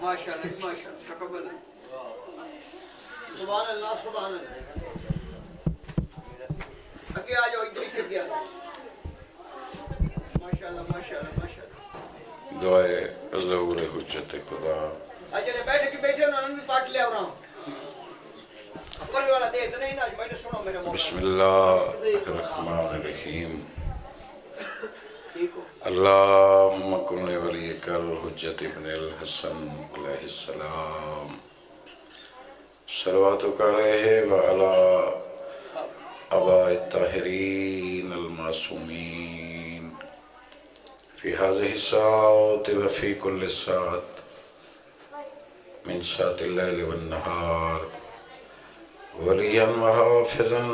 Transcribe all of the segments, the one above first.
ماشاءاللہ ماشاءاللہ تقبل سبحان اللہ سبحان اللہ اگے آ جاؤ ادھر ہی گیا ماشاءاللہ ماشاءاللہ ماشاءاللہ دعائے ظہور حجت خدا اجے بیٹھے انہوں نے بھی پاٹ لیا اور اوپر والا دے اتنا ہی نا میں نے سنو میرے موقع بسم اللہ الرحمن الرحیم اللہم کن ولیک الحجت ابن الحسن علیہ السلام صلواتک علیہ وعلا آباء الطاہرین المعصومین فی هذه الساعة وفی کل ساعة من ساعة اللیل والنہار ولیاً وحافظاً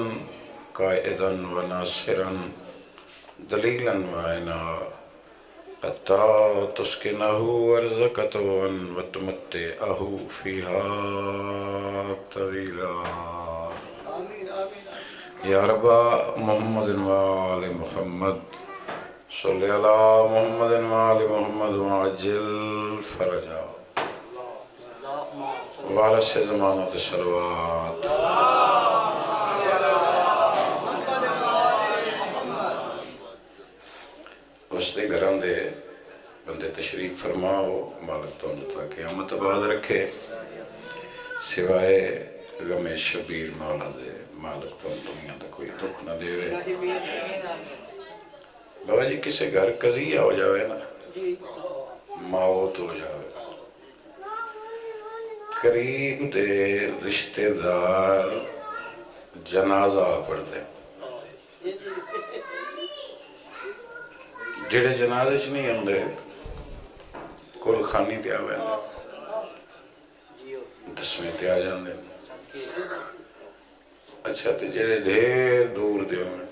قائداً وناصراً دلیلاً وعینا حتی تسکنہ ورزقتواً وتمتعہ فیہا طویلا یا رب محمد وآل محمد صلی علی محمد وآل محمد وعجل فرجا وارث زمانت صلوات اس دے گھران دے بندے تشریف فرماؤ مالک تو انتا قیامت آباد رکھے سوائے غم شبیر مولا دے مالک تو دنیا دا کوئی دکھ نہ دے وے بابا جی کسے گھر قضیہ ہو جاوے نا موت ہو جاوے قریب دے رشتہ دار جنازہ پڑھ دے جڑے جنازے چ نہیں ہوندے کل خانی تے آوے دسویں تے آ جاندے اچھا تے جڑے ڈھیر دور دے ہوندے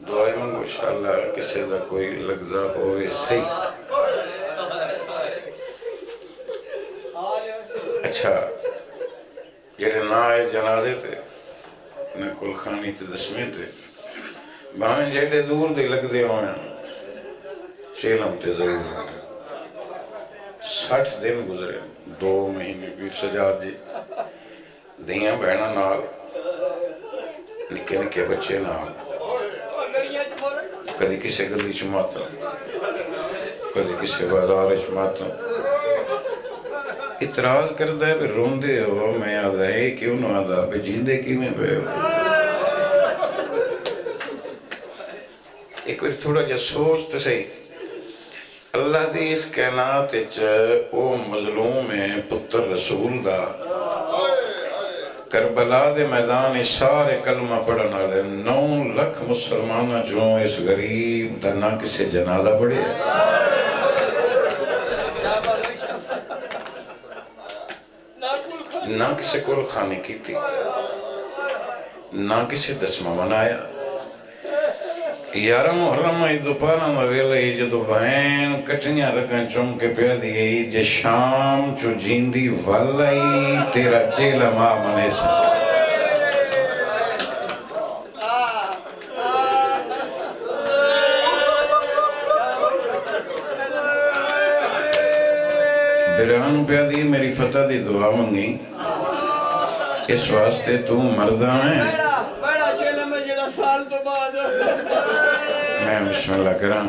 دعائیں منگو انشاءاللہ کسے دا کوئی لگدا ہوئے صحیح اچھا جڑے نہ آئے جنازے تے نہ کل خانی تے دسویں تے باہیں جڑے دور دے لگ دے ہوئے چیلم تے ضرور 60 دن گزرے 2 مہینے پیر سجاد جی دیاں بہنا نال نکے نکے بچے نال کدی کسے گلی چماتا کدی کسے بازار چماتا اعتراض کرتا ہے پھر رون دے ہو میں آدھا ہے کیوں نہ آدھا پہ جیندے کی میں پہ ہو ایک بار تھوڑا جا سوچ تو صحیح اللہ دی اس کائنات او مظلوم ہے پتر رسول دا کربلا دے میدان سارے کلمہ پڑھنا لے 9 لاکھ مسلمانہ جو اس غریب دا نہ کسے جنازہ پڑھے نہ کسے کول خانے کی تھی نہ کسے دسمہ منایا یارہ محرم ای دوپارہ مویلہ جدو بہن کٹنیاں رکھیں چم کے پیر دیئے جے شام چو جیندی والائی تیرا چیلہ ماں منے سا برہن پہ دی میری فتح دی دعا منگی اس واسطے تو مردہ میں میں بسم اللہ کرام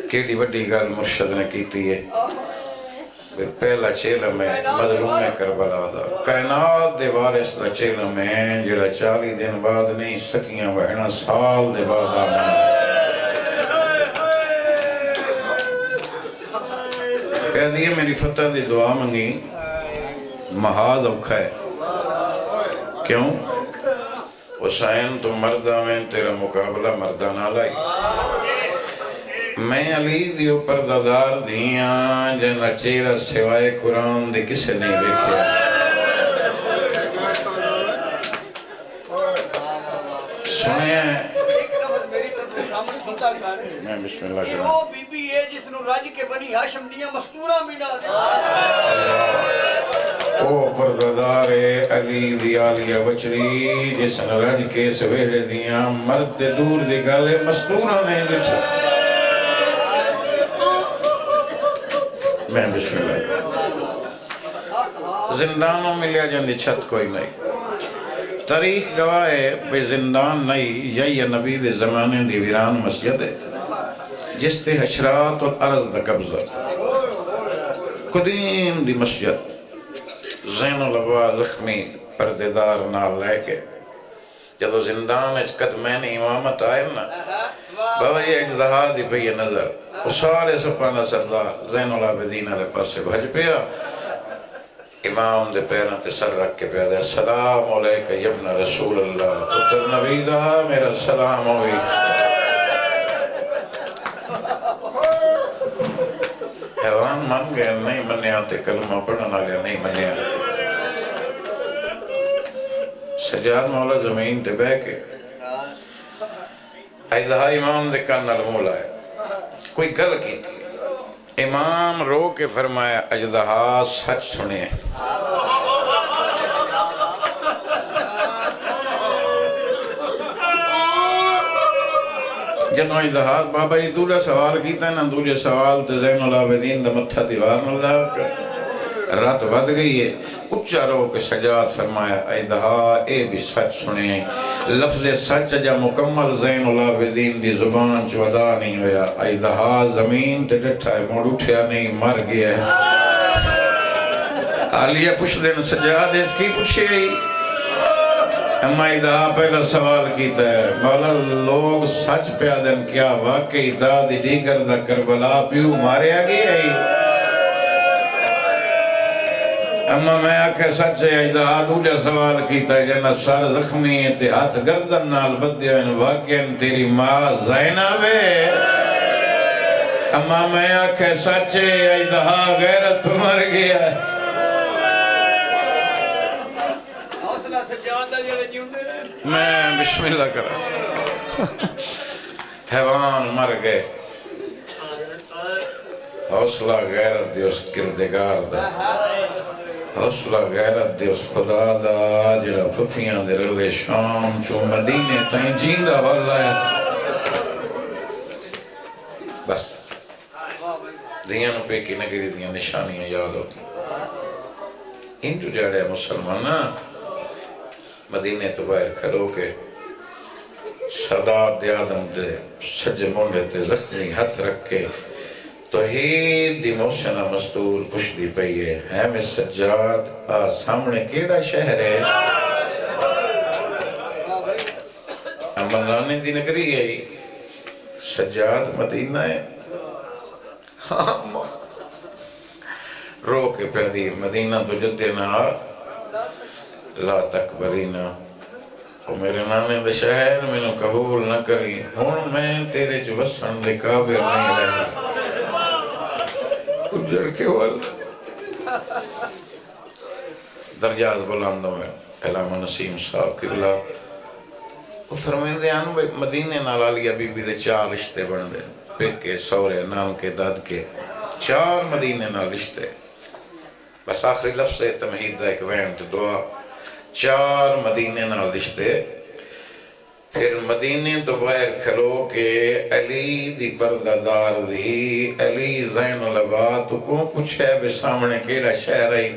کیڑی وڈی گال مرشد نے کیتی ہے پہلا چیلہ میں مظلوم کربلا دا کائنات دے وارث دا چیلہ میں جڑا 40 دن بعد نہیں سکیاں بہنا سال دے بعد آنا کہہ دیئے میری فتح دی دعا منگی محاذ اوکھا ہے کیوں حسین تو مردہ میں تیرا مقابلہ مردہ نہ لائی میں علی دیو پردادار دیاں جنہ چیرہ سوائے قرآن دے کسے نہیں دیکھیا سنیں میں بسم اللہ کروں وہ بی بی ہے جس نو راج کے بنی ہاشم دیاں مستورہ منا او پردادار علی دی آلیہ بچری جس نو راج کے سویرے دیاں مرد دور دی گالے مستورہ نہیں بچھا میں بسم اللہ زندانوں ملیا جاندی چھت کوئی نہیں تاریخ گواہ ہے بے زندان نہیں یہ نبی دے زمانے دی ویران مسجد ہے جس تے حشرات اور عرض دا قبضہ قدیم دی مسجد زین العبا زخمی پردیدار نال لے کے جدو زندان اچ قدمین امامت آئے نا بابا یہ اجدہا دی پہ یہ نظر وہ سارے سپانا سردار زین العابدین علیہ پاس سے بھج پیا امام دے پیران تے سر رکھ کے پیدا السلام علیکہ یبن رسول اللہ پتر نبی دا میرا سلام ہوئی حیوان من گئے نہیں مننے آتے کلمہ پڑھنا لیا نہیں مننے آتے سجاد مولا زمین تے بے کے ایدہا امام دے کن المولا ہے کوئی گل کی تھی امام رو کے فرمایا اجدہا سچ سنے جنہوں اجدہا بابا یہ دولا سوال کیتا ہے نا دوجہ سوال تے زین العابدین دا متھا دیوار نہ اللہ رات ود گئی ہے اچھا رو کے سجاد فرمایا ایدہا اے بھی سچ سنے لفظ سچ جا مکمل زین العابدین دی زبان چودا نہیں ہویا ایدہا زمین تے ڈٹھا ہے موڑ اٹھیا نہیں مر گیا ہے آلیہ پوچھ دین سجاد اس کی پوچھے ہی اما ایدہا پہلا سوال کیتا ہے مولا لوگ سچ پیا دن کیا واقعی دادی دیگر دا کربلا پیو مارے آگئی ہے اما میں آکھے سچ ہے ایدہا دوجہ سوال کیتا ہے جنہ سار زخمی ہے تے ہاتھ گردن نال بدیا ان واقعین تیری ماں زینب ہے اما میں آکھے سچ ہے ایدہا غیرت مر گیا ہے میں بسم اللہ کرا حیوان مر گئے حوصلہ غیرت دی اس کردگار دا حوصلہ غیرت دی اس خدا دا جڑا پھفیاں دے رلے شام چو مدینے تائیں جیندہ والا ہے بس دیاں نو پہ کی نگری دیاں نشانیاں یاد ہوتی ان جو جاڑے مسلمانہ مدینے تو باہر کھلو کے صداد دے آدم دے سجے مونڈے تے زخمی ہاتھ رکھ کے توحید دی موشنہ مستور پوچھ دی پئیے ہے میں سجاد سامنے کیڑا شہر ہے امنانے دی نگری ہے سجاد مدینہ ہے رو کے پیدی مدینہ تو جلتے نہ لا تکبرینا اور میرے نانے دے شہر میں نو قبول نہ کری ہون میں تیرے جو بسن دے قابل نہیں رہی اجڑ کے وال درجات بلاندوں میں علامہ نسیم صاحب کی بلا وہ فرمین دے آنو مدینے نالالیا بی بی دے 4 رشتے بن دے پیکے سورے نام کے داد کے 4 مدینے نال رشتے بس آخری لفظ تمہید دا ایک وینٹ دعا 4 مدینے نال رشتے پھر مدینے تو باہر کھلو کہ علی دی پردادار دی علی زین العبا تو کون پوچھے بے سامنے کیڑا شہر آئی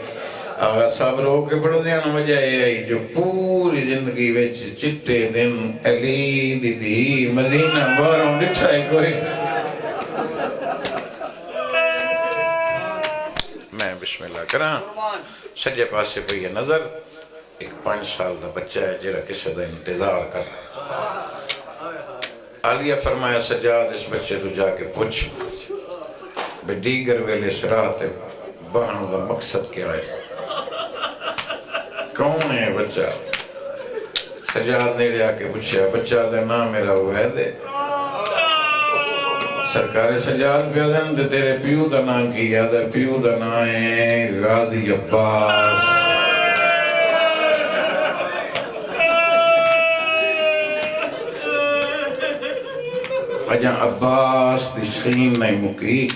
آغا صاحب رو کے پڑھ دیا نا وجہ آئی جو پوری زندگی ویچ چٹے دن علی دی دی مدینہ باروں ڈٹھا ہے کوئی میں بسم اللہ کرا سجے پاسے پہ یہ نظر ایک 5 سال دا بچہ ہے جڑا کسے دا انتظار کر عالیہ فرمایا سجاد اس بچے تو جا کے پوچھ بے دیگر ویلے سراتے بہنوں دا مقصد کیا ہے کون ہے بچہ سجاد نے لیا کے پوچھا بچہ دے نام میرا عبید ہے سرکار سجاد بیادن دے تیرے پیو دا نام کی یاد ہے پیو دا نام ہے غازی عباس اجاں عباس دی سین نہیں مکی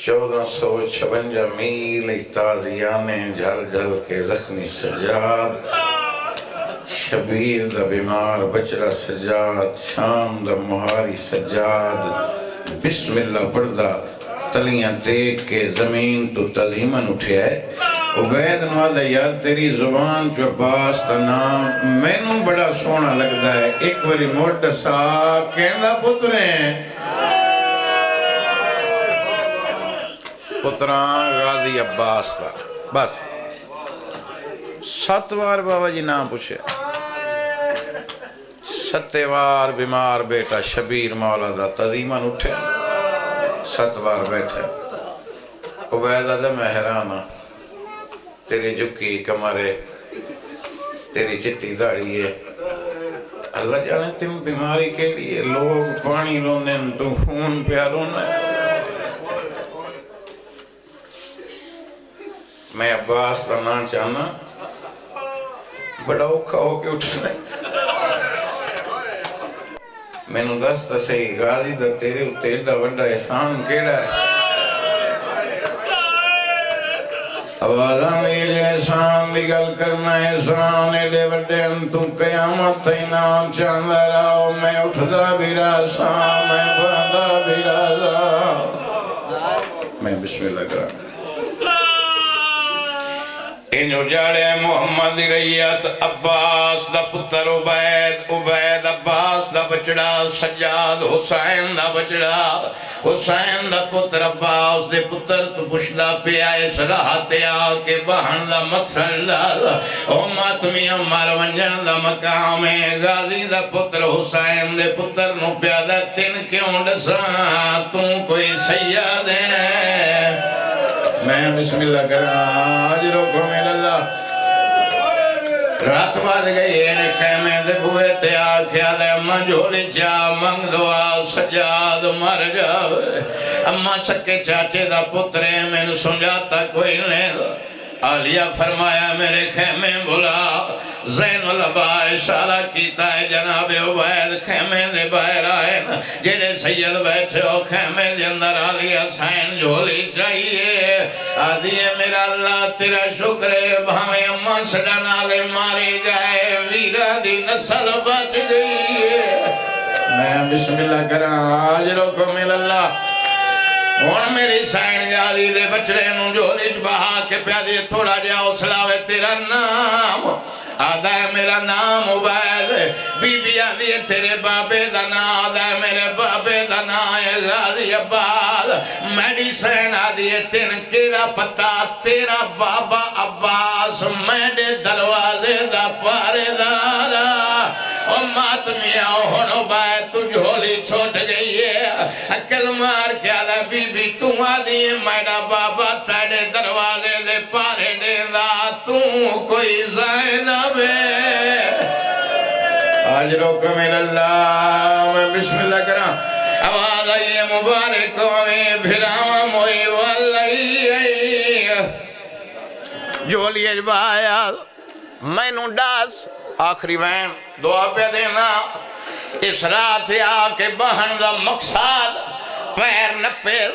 1456 میل تازیانے جھل جھل کے زخمی سجاد شبیر دا بیمار بچڑا سجاد شام دا مہاری سجاد بسم اللہ پڑھ دا تلیاں ٹیک کے زمین تو تعظیمن اٹھیا ہے عبید نوادہ یار تیری زبان جو عباس تا نام میں نوں بڑا سونا لگدا ہے ایک وری موٹ سا کہندا پتریں پتران غازی عباس کا بس 7 بار بابا جی نام پوچھے 7 بار بیمار بیٹا شبیر مولا دا تعظیمن اٹھے 7 بار بیٹھے عبید آدھا میں حیران ہوں تیری جھکی کمرے تیری چٹی داڑھی ہے اللہ جانے تم بیماری کے لیے لوگ پانی رونے تم خون پیا رونا میں عباس کا نام چاہنا بڑا اوکھا ہو کے اٹھنا میں نو دس تا صحیح غازی دا تیرے اتیر دا بڑا احسان کیڑا ہے آوازہ میرے احسان دی گل کرنا احسان ایڈے بڑے تم قیامت تھی نام چاندہ راؤ میں اٹھدا بھی راسا میں باندھا بھی راسا میں بسم اللہ کرا انجو جاڑے محمد ریت عباس دا پتر عبید عبید عباس دا بچڑا سجاد حسین دا بچڑا حسین دا پتر عباس دے پتر تو پشدہ پہ آئے سراحتے آکے بہن دا مقصد لالا او ماتمی امار ونجن دا مقام ہے غازی دا پتر حسین دے پتر نو پیادہ تن کیوں ڈسا تم کوئی سیاد ہے میں بسم اللہ کرا آج روکو میل اللہ رات بعد گئی ہے خیمے دے بوئے تے آکھیا دے اماں جھولی چاہ منگ دعا سجاد مر جاوے اماں سکے چاچے دا پترے میں نے سنجاتا کوئی نہیں دا آلیہ فرمایا میرے خیمے بلا زین العبا اشارہ کیتا ہے جناب عبید خیمے دے باہر آئے نا جیڑے سید بیٹھے ہو خیمے دے اندر آلیہ سین جھولی چاہیے آدھیے میرا اللہ تیرا شکر ہے بھامے اماں سڑا نالے مارے جائے ویرہ دی نسل بچ گئی ہے میں بسم اللہ کرا آج روکو میل اللہ ہون میری سائن گالی دے بچڑے نوں جھولی بہا کے پیادے تھوڑا جا حوصلہ تیرا نام آدھا ہے میرا نام عبید بی بی آدھی ہے تیرے بابے دا نام آدھا ہے میرے بابے دا نام ہے غازی عباس میری سین آدھی ہے تین کیڑا پتا تیرا بابا عباس میرے دروازے دا پارے دارا او ماتمیاں ہون عبید تو جھولی چھوٹ گئی ہے اکل مار کیا دا بی بی تو آدھی ہے میرا بابا تیرے دروازے دے پارے دیندہ تو کوئی زینب ہے آج روکو میرا اللہ میں بسم اللہ کرا آواز آئیے مبارکوں میں بھراما موئی والی جولی اجبایا میں نو ڈاس آخری وین دعا پہ دینا اس رات آکے بہن دا مقصد پیر نپیر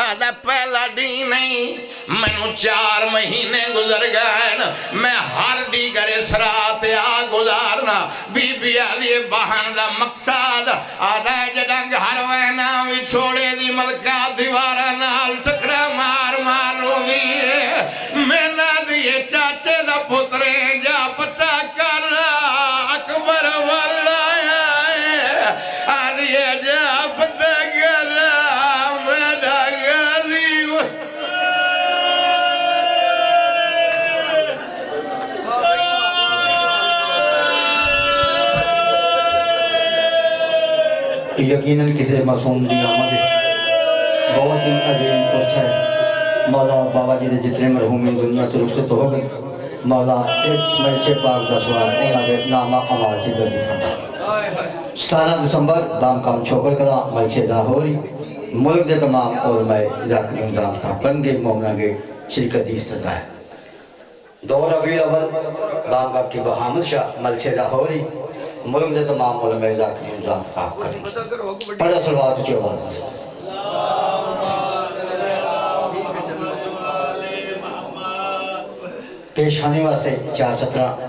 آدھا پہلا ڈی نہیں میں نو 4 مہینے گزر گئے میں ہر ڈی گر اس رات گزارنا بی بی آدھی بہن دا مقصد آدھا جدنگ ہر وینا بھی چھوڑے دی ملکہ دیوارہ نال ٹکرا مار مار رو دی میں نہ دیئے چاچے دا پترے جا پتا کر اکبر والا آدھی جا پتا کر میرا غازی یقیناً کسی معصوم دی آمد بہت ہی عظیم پرس ہے مولا بابا جی دے جتنے مرحومین دنیا تو رخصت ہو گئے مولا ایک ملچے پاک دا سوال انہاں دے نامہ عمال کی درد فرما 17 دسمبر دام کام چھوکر کدا ملچے ظاہوری ملک دے تمام علماء ذاکرین دام تھا پرنگے مومنہ کے شرکت دی استدعا ہے 2 ربیع اول دام کام کی بحامد شاہ ملچے ظاہوری ملک دے تمام علماء ذاکرین دام تھا کریں پڑھا صلوات اچھی آواز سے پیش آنے واسطے 4:17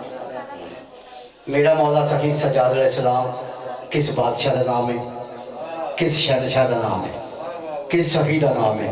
میرا مولا سخی سجاد علیہ السلام کس بادشاہ دا نام ہے کس شہنشاہ دا نام ہے کس سخی دا نام ہے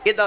ਇਹਦਾ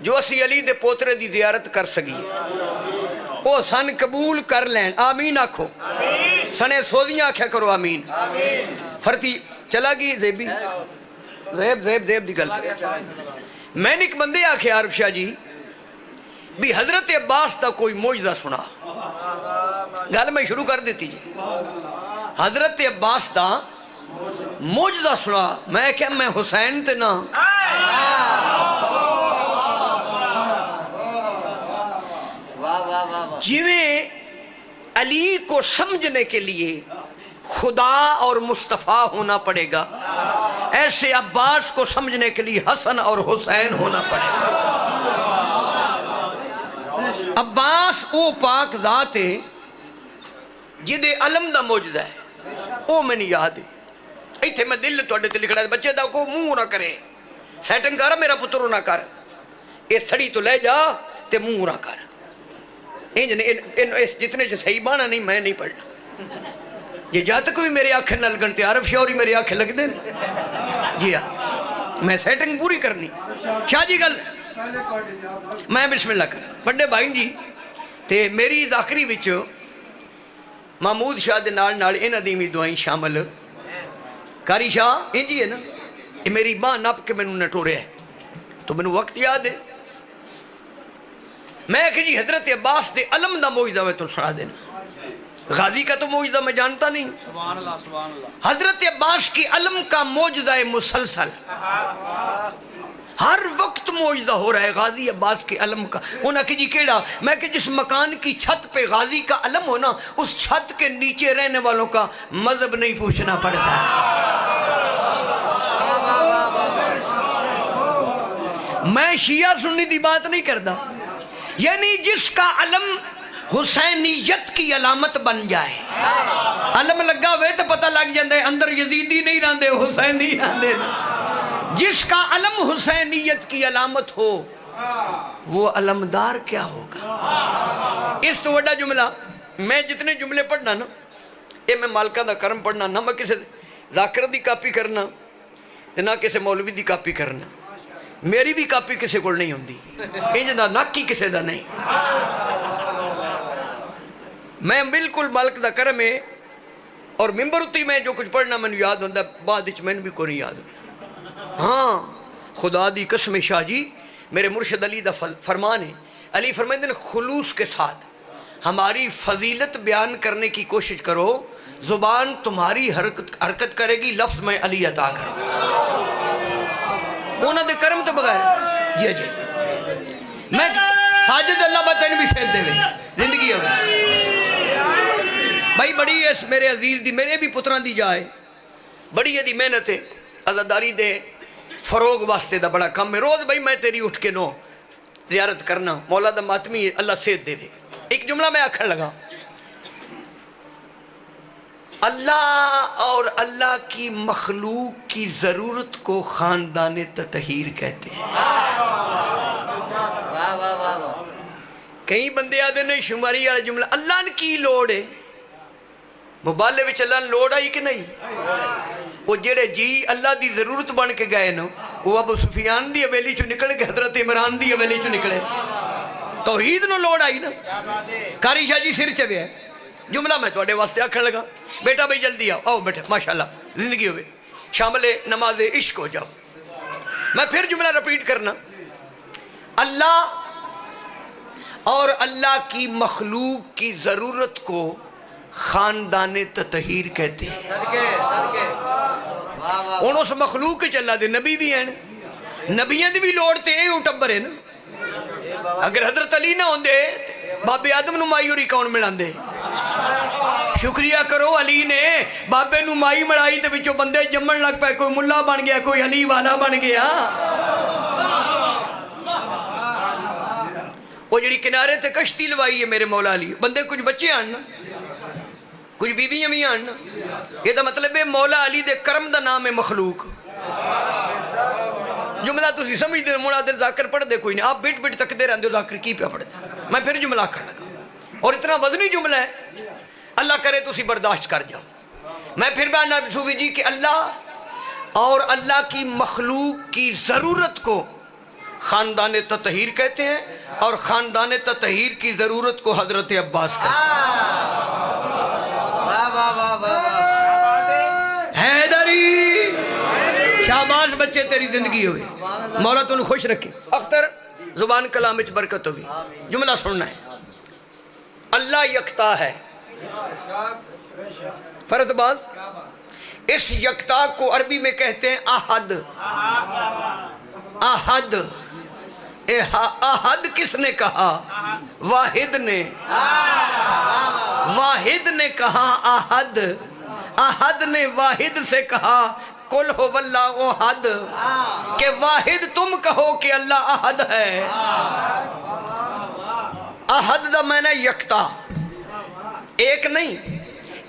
جو اسی علی دے پوترے دی زیارت کر سکی او سن قبول کر لین آمین آکھو سنے سوزیاں آکھیا کرو آمین فرتی چلا گئی زیبی زیب دی گل پہ میں نے ایک بندے آکھیا عارف شاہ جی بھی حضرت عباس دا کوئی معجزہ سنا گل میں شروع کر دیتی جی حضرت عباس دا معجزہ سنا میں کہ میں حسین تے نا جویں علی کو سمجھنے کے لیے خدا اور مصطفیٰ ہونا پڑے گا ایسے عباس کو سمجھنے کے لیے حسن اور حسین ہونا پڑے گا عباس او پاک ذات ہے جدے علم دا موجودہ ہے او میں نہیں یاد ہے ایتھے میں دل توڑے تے لکھڑا ہے بچے دا کو منہ نہ کرے سیٹنگ کر میرا پتر نہ کر اس تھڑی تو لے جا تے منہ نہ کر جتنے سے صحیح بانا نہیں میں نہیں پڑھنا یہ جا تک بھی میرے آنکھیں نہ لگن تے عارف شاہ ہوری میرے آنکھیں لگ دیں جی ہاں میں سیٹنگ پوری کرنی شاہ جی گل میں بسم اللہ کر بڑے بھائی جی تے میری ذاکری وچ محمود شاہ دے نال انہاں دی بھی دعائیں شامل کاری شاہ انجی ہے نا یہ میری باں نپ کے مینوں نٹورے ہے تو مینوں وقت یاد ہے میں کہ جی حضرت عباس دے علم دا معجزہ میں تو سنا دینا غازی کا تو معجزہ میں جانتا نہیں سبحان اللہ حضرت عباس کی علم کا معجزہ مسلسل ہر وقت معجزہ ہو رہا ہے غازی عباس کے علم کا انہاں کہ جی کیڑا میں کہ جس مکان کی چھت پہ غازی کا علم ہونا اس چھت کے نیچے رہنے والوں کا مذہب نہیں پوچھنا پڑتا میں شیعہ سنی دی بات نہیں کردا یعنی جس کا علم حسینیت کی علامت بن جائے علم لگا ہوئے تو پتہ لگ جاندے اندر یزیدی نہیں راندے حسینی راندے جس کا علم حسینیت کی علامت ہو وہ علمدار کیا ہوگا اس تو وڈا جملہ میں جتنے جملے پڑھنا نا یہ میں مالکہ دا کرم پڑھنا نہ میں کسی ذاکر دی کاپی کرنا نہ کسی مولوی دی کاپی کرنا میری بھی کاپی کسی کو نہیں ہوندی انج نہ ناکی کسی دا نہیں میں بالکل مالک دا کرم ہے اور ممبر اتی میں جو کچھ پڑھنا میں یاد ہوندہ بعد اچھ میں بھی کو نہیں یاد ہوندہ ہاں خدا دی قسم شاہ جی میرے مرشد علی دا فرمان ہے علی فرمائیں دن خلوص کے ساتھ ہماری فضیلت بیان کرنے کی کوشش کرو زبان تمہاری حرکت کرے گی لفظ میں علی عطا کروں انہوں دے کرم تو بغیر جی جی میں ساجد اللہ باتیں بھی شہد دے ہوئے زندگی ہوئے بھائی بڑی ہے میرے عزیز دی میرے بھی پتران دی جائے بڑی ہے دی محنت ہے عزاداری دے فروغ واسطے دا بڑا کم ہے روز بھائی میں تیری اٹھ کے نو زیارت کرنا مولا دا ماتمی ہے اللہ صحت دے دے ایک جملہ میں آکھر لگا اللہ اور اللہ کی مخلوق کی ضرورت کو خاندان تطہیر کہتے ہیں کئی بندے آدھے نہیں شماری والا جملہ اللہ نے کی لوڑ ہے مبالے وچ اللہ نے لوڑ آئی کہ نہیں وہ جڑے جی اللہ دی ضرورت بن کے گئے نا وہ ابو سفیان دی حویلی چو نکل کے حضرت عمران دی حویلی چو نکلے توحید نو لوڑ آئی نا کاری شاہ جی سر چوے ہے جملہ میں توڑے واسطے آکھر لگا بیٹا بھائی جلدی آؤ بیٹھے ماشاءاللہ زندگی ہوئے شامل نماز عشق ہو جاؤ میں پھر جملہ رپیٹ کرنا اللہ اور اللہ کی مخلوق کی ضرورت کو خاندان تطہیر کہتے ہیں انہوں سے مخلوق کے چلا دے نبی بھی ہیں نبیاں دی بھی لوڑتے ہیں اٹبر ہیں اگر حضرت علی نہ ہوں دے بابے آدم نمائی اور ہی کون ملان دے شکریہ کرو علی نے بابے نمائی مڑائی تے بچو بندے جمن لگ پائے کوئی ملا بن گیا کوئی علی والا بن گیا وہ جڑی کنارے تے کشتی لوائی ہے میرے مولا علی بندے کچھ بچے آننا کچھ بی بی امی آننا یہ دا مطلب ہے مولا علی دے کرم دا نام ہے مخلوق جملہ تسی سمجھ دے مولا دے ذاکر پڑھ دے کوئی نہیں آپ بیٹ بیٹ تک دے رہن دے ذاکر کی پہ پڑھ دے میں پھر جملہ کرنا اور اتنا وزنی جملہ ہے اللہ کرے تو اسی برداشت کر جاؤ میں پھر بیان نبی صوفی جی کہ اللہ اور اللہ کی مخلوق کی ضرورت کو خاندان تطہیر کہتے ہیں، اور خاندان تطہیر کی ضرورت کو حضرت عباس کہتے ہیں۔ حیدری شہباز بچے تیری زندگی ہوئے، مولا تو انہیں خوش رکھے۔ اختر زبان کلام وچ برکت ہوئی، جملہ سننا ہے۔ اللہ یکتا ہے، فرض باز، اس یکتا کو عربی میں کہتے ہیں احد۔ احد، احد کس نے کہا؟ واحد نے، واحد نے کہا احد، احد نے واحد سے کہا قل هو اللہ احد، کہ واحد تم کہو کہ اللہ احد ہے۔ احد دا معنی یکتا، ایک نہیں،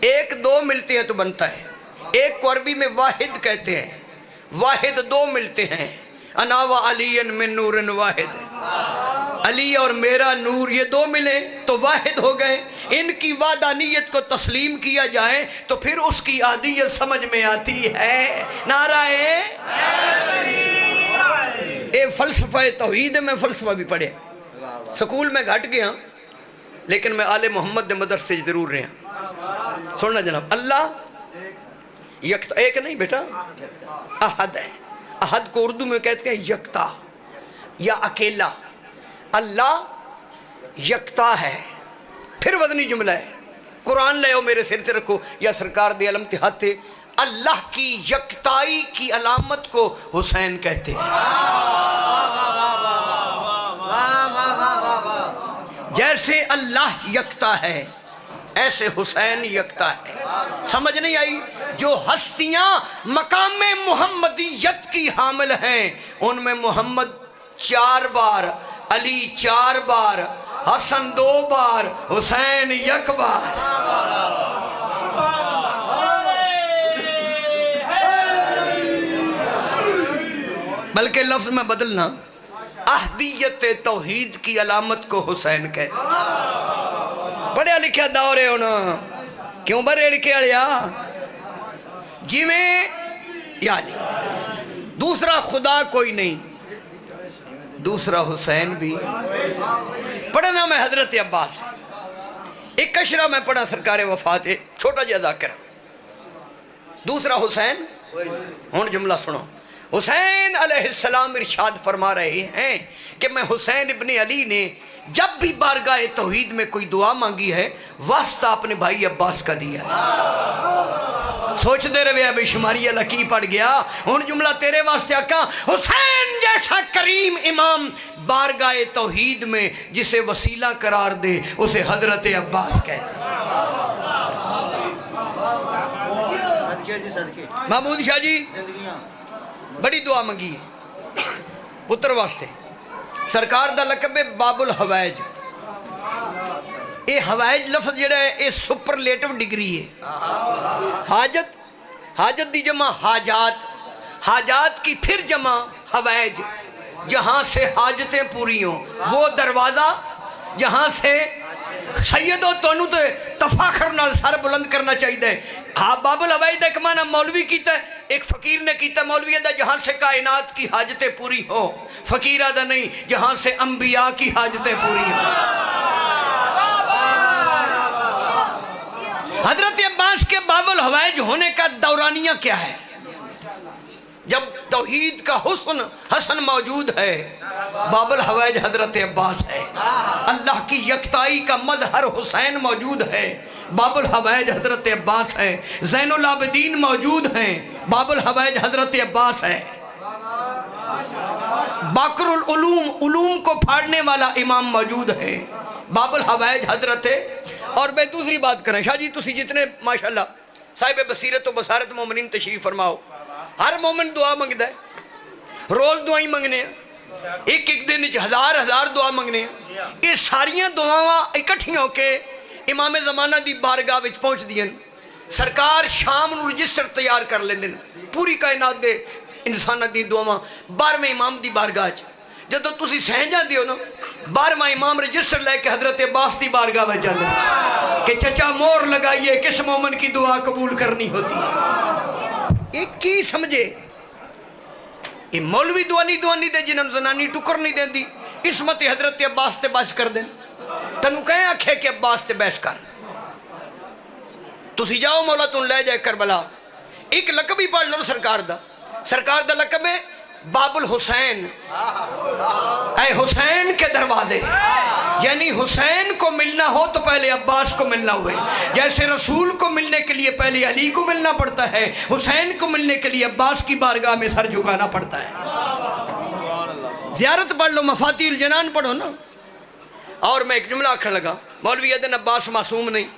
ایک دو ملتے ہیں تو بنتا ہے۔ ایک کو عربی میں واحد کہتے ہیں، واحد دو ملتے ہیں، انا و علی من نور واحد، علی اور میرا نور یہ دو ملے تو واحد ہو گئے۔ ان کی وحدانیت کو تسلیم کیا جائے تو پھر اس کی احدیت سمجھ میں آتی ہے۔ نعرہ اے فلسفہ توحید میں فلسفہ بھی پڑھے، سکول میں گھٹ گیا لیکن میں آل محمد دے مدرسے ضرور رہا۔ سننا جناب، اللہ یکتا، ایک نہیں بیٹا، احد ہے۔ احد کو اردو میں کہتے ہیں یکتا یا اکیلا۔ اللہ یکتا ہے۔ پھر وزنی جملہ ہے، قرآن لے آؤ میرے سر تے رکھو یا سرکار دے علم تے ہاتھے۔ اللہ کی یکتائی کی علامت کو حسین کہتے ہیں۔ جیسے اللہ یکتا ہے ایسے حسین یکتا ہے۔ سمجھ نہیں آئی؟ جو ہستیاں مقام محمدیت کی حامل ہیں ان میں محمد 4 بار، علی 4 بار، حسن 2 بار، حسین 1 بار۔ بلکہ لفظ میں بدلنا، احدیت توحید کی علامت کو حسین کہتے ہیں۔ پڑھیا لکھیا دور ہے انہوں، کیوں بریڑ کے آلیا جی میں یا علی، دوسرا خدا کوئی نہیں، دوسرا حسین بھی۔ پڑھنا میں حضرت عباس، ایک اشرہ میں پڑھا سرکار وفات ہے، چھوٹا جا ذاکرہ۔ دوسرا حسین، ہون جملہ سنو۔ حسین علیہ السلام ارشاد فرما رہے ہیں کہ میں حسین ابن علی نے جب بھی بارگاہ توحید میں کوئی دعا مانگی ہے واسطہ اپنے بھائی عباس کا دیا ہے۔ سوچ دے رہے ابھی شماری اللہ کی پڑ گیا، ان جملہ تیرے واسطے آقا حسین جیسا کریم امام بارگاہ توحید میں جسے وسیلہ قرار دے اسے حضرت عباس کہتے ہیں۔ محمود شاہ جی بڑی دعا منگی ہے پتر واسطے، سرکار دا لقب ہے باب الحوائج۔ اے حوائج لفظ جڑا ہے اے سپرلیٹو ڈگری ہے۔ حاجت، حاجت دی جمع حاجات، حاجات کی پھر جمع حوائج، جہاں سے حاجتیں پوری ہوں، وہ دروازہ جہاں سے سیدو تونو تو تفاخر نال سر بلند کرنا چاہیے۔ ہاں باب الحوائج دا ایک معنی مولوی کیتا ہے، ایک فقیر نے کیتا مولوی دا جہاں سے کائنات کی حاجتیں پوری ہوں، فقیر دا نہیں جہاں سے انبیاء کی حاجتیں پوری ہوں۔ حضرت عباس کے باب الحوائج ہونے کا دورانیہ کیا ہے؟ جب توحید کا حسن موجود ہے باب الحوائج حضرت عباس ہے، اللہ کی یکتائی کا مظہر حسین موجود ہے باب الحوائج حضرت عباس ہے، زین العابدین موجود ہیں باب الحوائج حضرت عباس ہے، باقر العلوم، علوم کو پھاڑنے والا امام موجود ہے باب الحوائج حضرت۔ اور میں دوسری بات کریں شاہ جی، تسی جتنے ماشاءاللہ صاحب بصیرت و بصارت مومنین تشریف فرماؤ، ہر مومن دعا منگتا ہے، روز دعائیں منگنے ہیں، ایک ایک دن 1000 دعا منگنے ہیں۔ یہ ساریاں دعاواں اکٹھیاں ہو کے امام زمانہ دی بارگاہ وچ پہنچ دیا، سرکار شام نو رجسٹر تیار کر لیندے، پوری کائنات دے انسانہ دی دعاواں 12ویں امام دی بارگاہ چ جدو تسی سہن جاندے ہو نا 12واں امام رجسٹر لے کے حضرت عباس دی بارگاہ وچ جاندے کہ چچا مور لگائیے کس مومن کی دعا قبول کرنی ہوتی ہے۔ ایک کی سمجھے یہ مولوی دوانی دے جنہوں زنانی ٹکر نہیں دین دی عصمت حضرت عباس تے بحث کر دیں تنو کہیں آکھے کہ عباس تے بحث کر تسی جاؤ مولا تن لے جائے کربلا ایک لقب ہی پڑھ لو سرکار دا لقب ہے باب الحسین اے حسین کے دروازے یعنی حسین کو ملنا ہو تو پہلے عباس کو ملنا ہوئے جیسے رسول کو ملنے کے لیے پہلے علی کو ملنا پڑتا ہے حسین کو ملنے کے لیے عباس کی بارگاہ میں سر جھکانا پڑتا ہے زیارت پڑھ لو مفاتیح الجنان پڑھو نا اور میں ایک جملہ آکھر لگا مولوی ادن عباس معصوم نہیں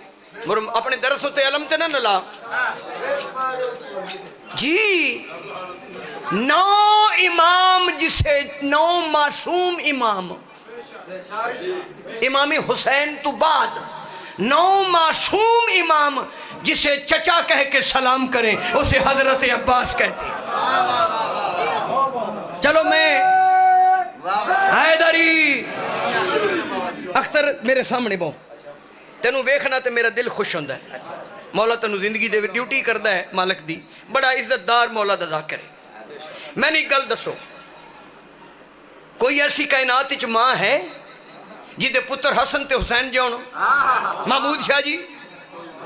اپنے درس ہوتے علم تے نہ نلا جی 9 امام جسے 9 معصوم امام حسین تو بعد 9 معصوم امام جسے چچا کہہ کے سلام کریں اسے حضرت عباس کہتے ہیں چلو میں حیدری اختر میرے سامنے بہو تینوں ویکھنا تے میرا دل خوش ہوندہ ہے مولا تینوں زندگی دے ڈیوٹی کردہ ہے مالک دی بڑا عزت دار مولا دا ذاکر ہے میں نے ایک گل دسو کوئی ایسی کائنات وچ ماں ہے جی دے پتر حسن تے حسین جاؤ محمود شاہ جی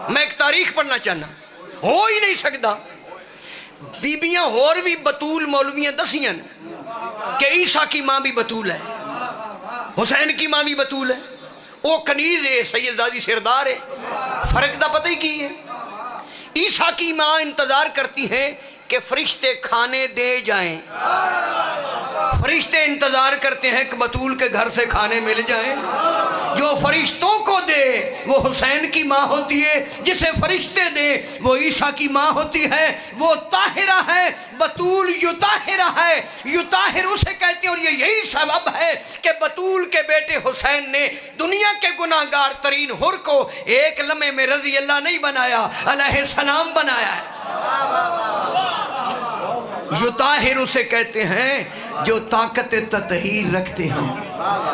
میں ایک تاریخ پڑھنا چاہنا ہو ہی نہیں سکتا بیبیاں اور بھی بطول مولویاں دسیاں کہ عیسیٰ کی ماں بھی بطول ہے حسین کی ماں بھی بطول ہے وہ کنیز ہے سید زادی سردار ہے فرق دا پتہ ہی کی ہے عیسیٰ کی ماں انتظار کرتی ہیں کہ فرشتے کھانے دے جائیں فرشتے انتظار کرتے ہیں کہ بطول کے گھر سے کھانے مل جائیں جو فرشتوں کو دے وہ حسین کی ماں ہوتی ہے جسے فرشتے دے وہ عیسیٰ کی ماں ہوتی ہے وہ طاہرہ ہے بطول یطاہرہ ہے یطاہر اسے کہتے ہیں اور یہی سبب ہے کہ بطول کے بیٹے حسین نے دنیا کے گناہگار ترین حر کو ایک لمحے میں رضی اللہ نہیں بنایا علیہ السلام بنایا ہے یطاہر اسے کہتے ہیں جو طاقت تطہیر رکھتے ہیں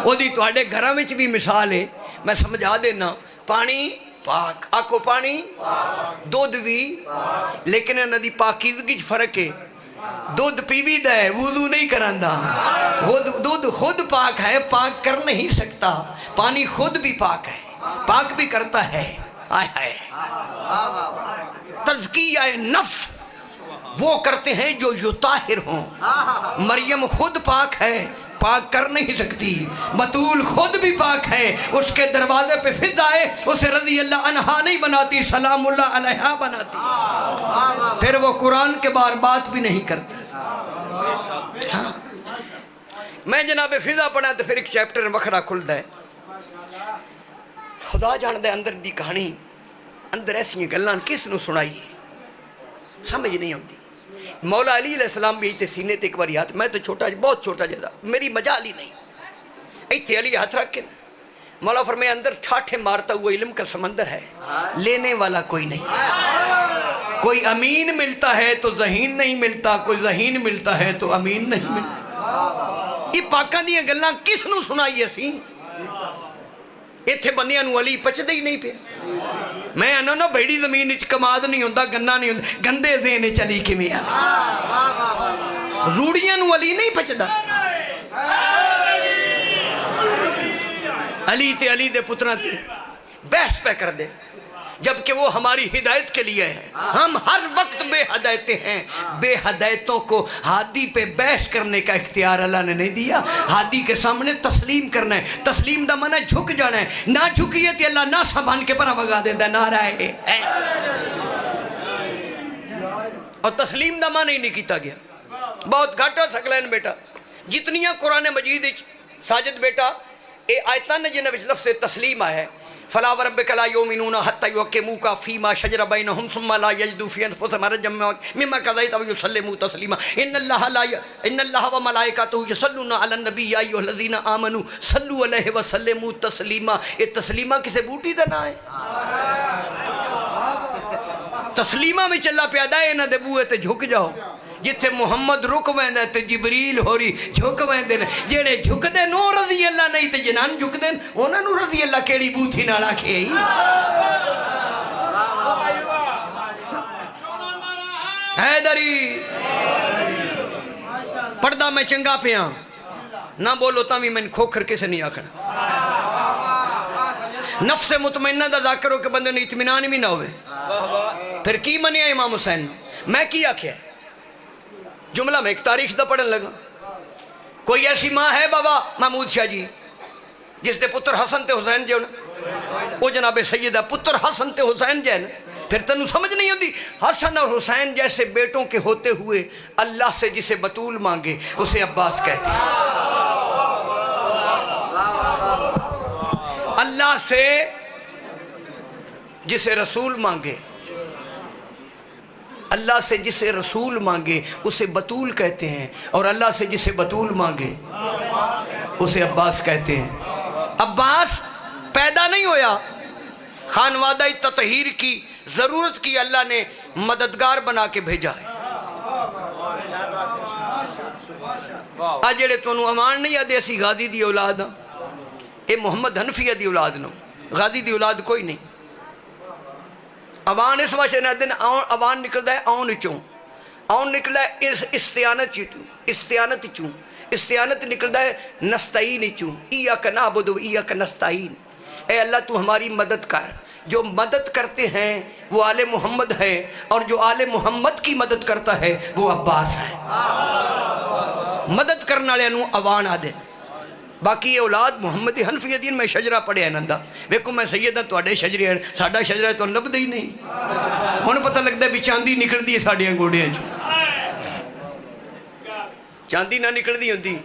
وہ دی تو آڑے گھرہ میں بھی مثال ہے میں سمجھا دینا پانی پاک آکو پانی دودھ بھی لیکن ندی پاکیزگی فرق ہے دودھ پی بھی دے وضو نہیں کراندہ دودھ خود پاک ہے پاک کر نہیں سکتا پانی خود بھی پاک ہے پاک بھی کرتا ہے آئے آئے تزکیہ نفس وہ کرتے ہیں جو یطاہر ہوں مریم خود پاک ہے پاک کر نہیں سکتی بطول خود بھی پاک ہے اس کے دروازے پہ فضا ہے اسے رضی اللہ عنہا نہیں بناتی سلام اللہ علیہا بناتی پھر وہ قرآن کے بار بات بھی نہیں کرتی ہاں میں جناب فضا پڑھا تو پھر ایک چیپٹر وکھرا کھلتا ہے خدا جان دے اندر دی کہانی اندر ایسی گلان کس نو سنائی سمجھ نہیں ہوتی مولا علی علیہ السلام بھی ایتے سینے تے ایک باری ہاتھ میں تو چھوٹا بہت چھوٹا جدا میری مجال ہی نہیں ایتے علی ہاتھ رکھ کے مولا فرمایا اندر ٹھاٹھے مارتا ہوا علم کا سمندر ہے لینے والا کوئی نہیں کوئی امین ملتا ہے تو ذہین نہیں ملتا کوئی ذہین ملتا ہے تو امین نہیں ملتا یہ پاکاں دیاں گلاں کس نو سنائی اسی ایتھے بندیاں نو علی پچدے ہی نہیں پہ میں انہوں نے بھیڑی زمین اچ کماد نہیں ہوندہ گنہ نہیں ہوندہ گندے ذہن چلی کے میں روڑیاں نو علی نہیں پچدا علی تے علی دے پترہ تے بحث پہ کر دے جبکہ وہ ہماری ہدایت کے لیے ہے ہم ہر وقت بے ہدایتیں ہیں بے ہدایتوں کو ہادی پہ بحث کرنے کا اختیار اللہ نے نہیں دیا ہادی کے سامنے تسلیم کرنا ہے تسلیم دا منع جھک جانا ہے نہ جھکیے تے اللہ نہ سبان کے پرہ بگا دیتا ہے نعرہ ہے اور تسلیم دا منع ہی نہیں کیتا گیا بہت گھاٹا سکلین بیٹا جتنیاں قرآن مجید ساجد بیٹا اے آیتان جنہ وچ لفظ تسلیم آیا ہے فلا وربک لا یؤمنون حتی یحکموک فیما شجر بینہم ثم لا یجدوا فی انفسہم حرجا مما قضیت ویسلموا تسلیما ان اللہ وملائکتہ یصلون علی النبی یا ایھا الذین آمنوا صلوا علیہ وسلموا تسلیما یہ تسلیمہ کسے بوٹی دا نہ ہے تسلیمہ میں چلا پیادا ہے نہ دے بوئے تے جھک جاؤ جتھے محمد رک ویندہ تے جبریل ہو رہی جھک ویندے جیڑے جھک دے نو رضی اللہ نہیں تے جنان جھک دے انہاں نو رضی اللہ کیڑی بوتھی نہ رکھے ہی حیدری پڑھدا میں چنگا پیا نہ بولو تاں بھی میں کھوکھر کسے نہیں آکھنا نفس مطمئنہ دا ذاکر ہو کہ بندے نے اطمینان بھی نہ ہوئے پھر کی منیا امام حسین میں کی آکھیا جملہ میں ایک تاریخ دا پڑھن لگا کوئی ایسی ماں ہے بابا محمود شاہ جی جس دے پتر حسن تے حسین جو نا وہ جناب سیدہ پتر حسن تے حسین جو ہے نا پھر تنو سمجھ نہیں ہوتی حسن اور حسین جیسے بیٹوں کے ہوتے ہوئے اللہ سے جسے بطول مانگے اسے عباس کہتے ہیں اللہ سے جسے رسول مانگے اللہ سے جسے رسول مانگے اسے بطول کہتے ہیں اور اللہ سے جسے بطول مانگے اسے عباس کہتے ہیں عباس پیدا نہیں ہویا خانوادہ تطہیر کی ضرورت کی اللہ نے مددگار بنا کے بھیجا ہے آج جڑے تونوں امان نہیں آدھے اسی غازی دی اولاد ہاں اے محمد حنفیہ دی اولاد نو غازی دی اولاد کوئی نہیں اوان اس واشے نہ دن اوان نکلدا ہے اون چوں اون نکلدا ہے استعانت استعانت نکلدا ہے نستعین چوں ایاک نعبد و ایاک نستعین اے اللہ تو ہماری مدد کر جو مدد کرتے ہیں وہ آل محمد ہے اور جو آل محمد کی مدد کرتا ہے وہ عباس ہے مدد کرنے والے نو اوان آدھے باقی یہ اولاد محمد حنفی دین میں شجرہ پڑھے ہیں نندہ ویکو میں سیدہ تو آڑے شجرے ہیں ساڑھا شجرہ تو لب دے ہی نہیں ہونے پتہ لگتا ہے بھی چاندی نکل دی ہے ساڑھیاں گوڑے ہیں جو چاندی نہ نکل دی ہوندی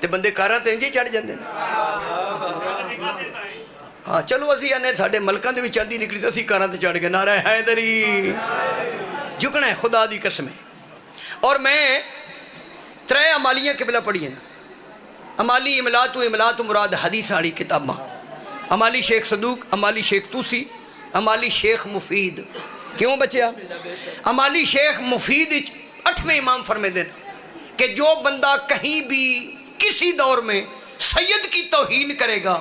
تے بندے کاراں تے انجی چڑھ جاندے ہاں چلو اسی آنے ساڑھے ملکان دے بھی چاندی نکلی تے اسی کاراں تے چڑھ گئے نعرہ حیدری جھکنا ہے خدا دی قسم اور میں ترے عمالیاں قبلہ پڑھی ہیں عمالی املات مراد حدیث آڑی کتاباں عمالی شیخ صدوق عمالی شیخ توسی عمالی شیخ مفید کیوں بچیا عمالی شیخ مفید 8ویں امام فرمے دن کہ جو بندہ کہیں بھی کسی دور میں سید کی توہین کرے گا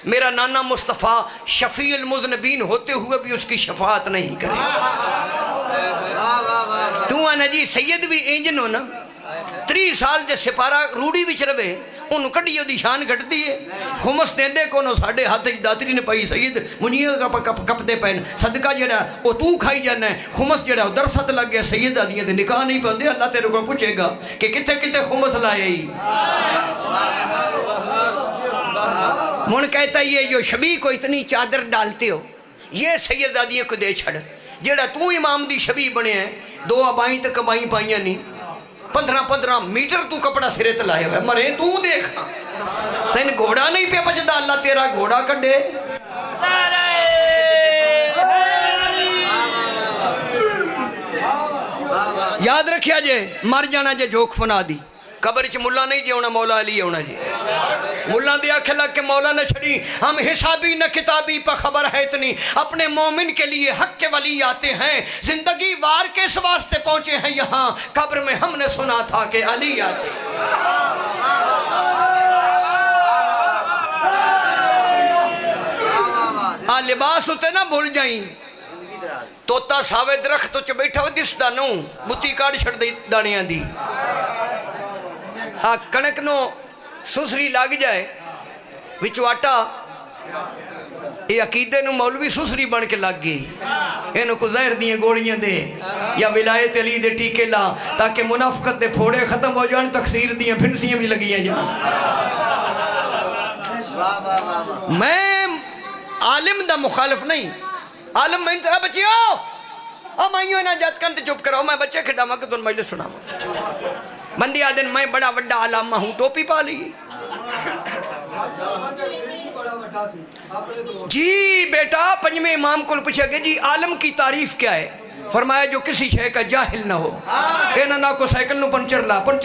میرا نانا مصطفیٰ شفیع المذنبین ہوتے ہوئے بھی اس کی شفاعت نہیں کرے گا تو آنا جی سید بھی انجن ہو نا 3 سال جے سپارہ روڑی بچ روے انہوں کٹیو دی شان گھٹ دیئے خمس دین دے کونو ساڑھے ہاتھ داتری نے پائی سید منیہ کپ دے پہن صدقہ جڑا وہ تو کھائی جانا ہے خمس جڑا درست لگ گیا سید آدھیاں دے نکاح نہیں پہن دے اللہ تیرے کو پوچھے گا کہ کتے کتے خمس لائے ہی من کہتا ہے یہ جو شبی کو اتنی چادر ڈالتے ہو یہ سید آدھیاں کو دے چھڑ جڑا تو امام دی شبی بنے ہیں 2 آبائیں تک کبائیں پائیاں نہیں 15 میٹر تو کپڑا سرے تلائے ہوئے مرے تو دیکھا تین گھوڑا نہیں پہ بچدا اللہ تیرا گھوڑا کڈے یاد رکھیا جے مر جانا جے جھوک فنا دی قبر چ ملا نہیں جے ہونا مولا علی ہونا جی ملا دیا کھلا کہ مولا نہ چھڑی ہم حسابی نہ کتابی پر خبر ہے اتنی اپنے مومن کے لیے حق کے ولی آتے ہیں زندگی وار کے اس واسطے پہنچے ہیں یہاں قبر میں ہم نے سنا تھا کہ علی آتے لباس ہوتے نہ بھول جائیں توتا ساوے درخت چ بیٹھا ہوئے دس دانوں بتی کاڑ چھڑ دی دانیاں دی کنک نو سسری لگ جائے وچو آٹا یہ عقیدے نو مولوی سسری بن کے لگ گئی انہوں کو زہر دیئے گوڑیاں دے یا ولایت علی دے ٹیکے لا تاکہ منافقت دے پھوڑے ختم ہو جان تقصیر دیئے پھنسیاں بھی لگیاں جان میں عالم دا مخالف نہیں عالم میں انتہا بچیو مائیوں انہا جات کانتے چپ کراؤ میں بچے کھڑا ماں کہ تن مجلس سنا بندی آدن میں بڑا وڈا علامہ ہوں ٹوپی پا لی جی بیٹا 5ویں امام کو پوچھا گیا جی عالم کی تعریف کیا ہے فرمایا جو کسی شے کا جاہل نہ ہو کہنا نہ کو سائیکل نو پنچر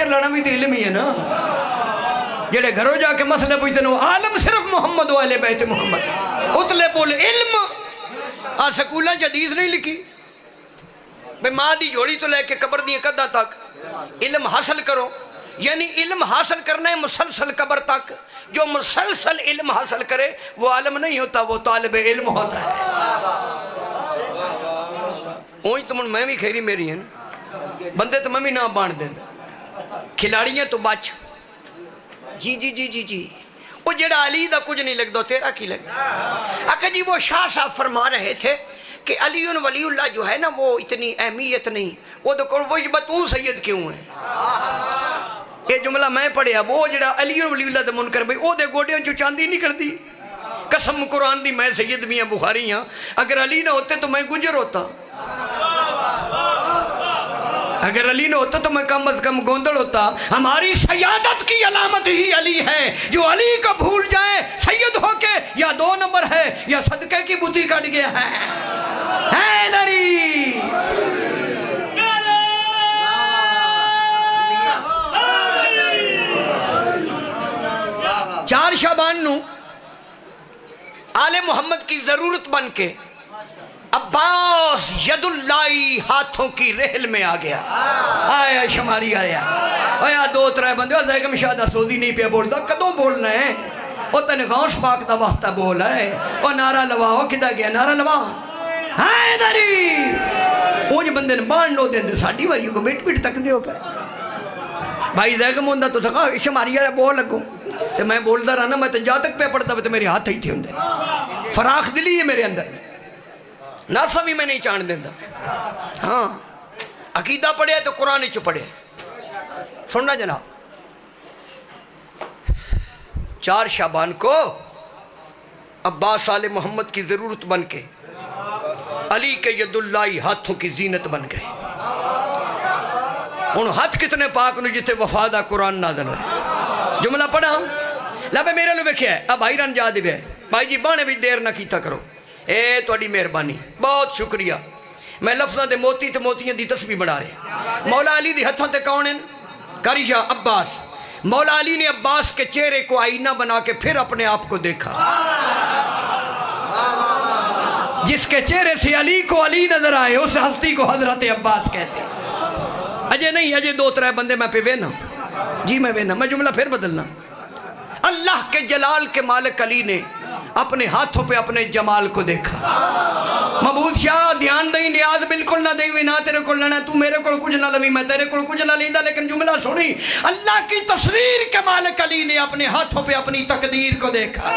لانا بھی تو علم ہی ہے نا جڑے گھروں جا کے مسئلے پوچھتے ہیں عالم صرف محمد و اہل بیت محمد اتلے بول علم سکولہ جدیز نہیں لکھی بے ماں دی جوڑی تو لے کے قبر دی قدہ تک علم حاصل کرو یعنی علم حاصل کرنا ہے مسلسل قبر تک جو مسلسل علم حاصل کرے وہ عالم نہیں ہوتا وہ طالب علم ہوتا ہے اوہی تمہیں میں بھی خیری میری ہیں بندے تو میں بھی نہ بان دیں کھلاڑیاں تو بچ جی جی جی جی جی وہ جڑا علی دا کچھ نہیں لگتا تیرا کی لگتا اکھا جی وہ شاہ صاحب فرما رہے تھے کہ علی ولی اللہ جو ہے نا وہ اتنی اہمیت نہیں وہ تو وہی بتوں سید کیوں ہے یہ جملہ میں پڑھیا وہ جڑا علی ولی اللہ دا منکر بھئی وہ دے گوڑیاں چو چاندی نہیں کر دی قسم قرآن دی میں سید میاں بخاری ہاں اگر علی نہ ہوتے تو میں گجر ہوتا اگر علی نہ ہوتا تو میں کم از کم گوندل ہوتا ہماری سیادت کی علامت ہی علی ہے جو علی کو بھول جائے سید ہو کے یا 2 نمبر ہے یا صدقے کی بوٹی کٹ گیا ہے حیدری 4 شعبان نو آل محمد کی ضرورت بن کے عباس ید اللہ ہاتھوں کی رحل میں آ گیا آیا شماری آیا آیا 2-3 بندے زیگم شاہدہ سعودی نہیں پہ بولتا کدوں بولنا ہے وہ تن غوث پاک دا وقتہ بولا ہے وہ نعرہ لواؤ کدھا گیا نعرہ لوا حیدری اونج بندے نے بان لو دیں دے ساڑھی واریوں کو بیٹ بیٹ تک دیو پہ بھائی زیگم ہوندہ تو سکا شماری آیا بول لگو تو میں بولتا رہا نا میں تو جا تک پہ پڑتا تو میرے ہاتھ ہی تھی ہوندے فراخ دلی ہے میرے اندر ناسا بھی میں نہیں چاند دیندہ ہاں عقیدہ پڑھے تو قرآن چو پڑھے سننا جناب 4 شعبان کو عباس آل محمد کی ضرورت بن کے علی کے ید اللہ ہاتھوں کی زینت بن گئے ان ہاتھ کتنے پاک نے جسے وفادہ قرآن نازل ہے جملہ پڑھا لبے میرے لوگ کیا ہے اب بھائی رن جا دے بے بھائی جی بانے بھی دیر نہ کیتا کرو اے توڑی مہربانی بہت شکریہ میں لفظاں دے موتی تے موتیاں دی تسبیح بڑھا رہے مولا علی دی ہتھاں تے کون ہیں کاری شاہ عباس مولا علی نے عباس کے چہرے کو آئینہ بنا کے پھر اپنے آپ کو دیکھا جس کے چہرے سے علی کو علی نظر آئے اس ہستی کو حضرت عباس کہتے ہیں اجے نہیں اجے 2-3 بندے میں پہ وینا جی میں وینا میں جملہ پھر بدلنا اللہ کے جلال کے مالک علی نے اپنے ہاتھوں پہ اپنے جمال کو دیکھا مبود شاہ دھیان دیں نیاز بالکل نہ دیں نہ تیرے کو لنا تو میرے کو کچھ نہ لوی میں تیرے کو کچھ نہ لیندہ لیکن جملہ سنی اللہ کی تصویر کے مالک علی نے اپنے ہاتھوں پہ اپنی تقدیر کو دیکھا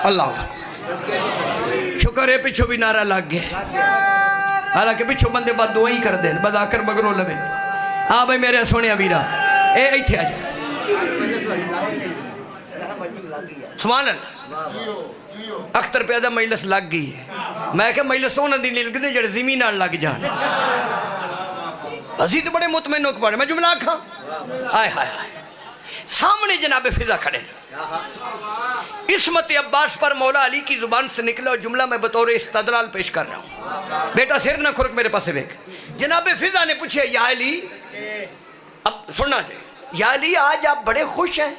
اللہ شکر ہے پچھو بھی نعرہ لگ گئے حالانکہ پچھو بندے بات دعائیں کر دیں بدا کر بگرو لبے ہاں بھائی میرے سونے ویرا اے ایتھے آ جائے سبحان اللہ اختر پیدا مجلس لگ گئی ہے میں کہ مجلس تو نہ دی نہیں لگ دے جڑے زمین آن لگ جان اسی تو بڑے مطمئن ہو کے پڑھے میں جملہ آکھا آئے ہائے ہائے سامنے جناب فضا کھڑے عصمت عباس پر مولا علی کی زبان سے نکلا اور جملہ میں بطور استدلال پیش کر رہا ہوں بیٹا سر نہ کھرک میرے پاسے بیک جناب فضا نے پوچھے یا علی اب سننا دے یا علی آج آپ بڑے خوش ہیں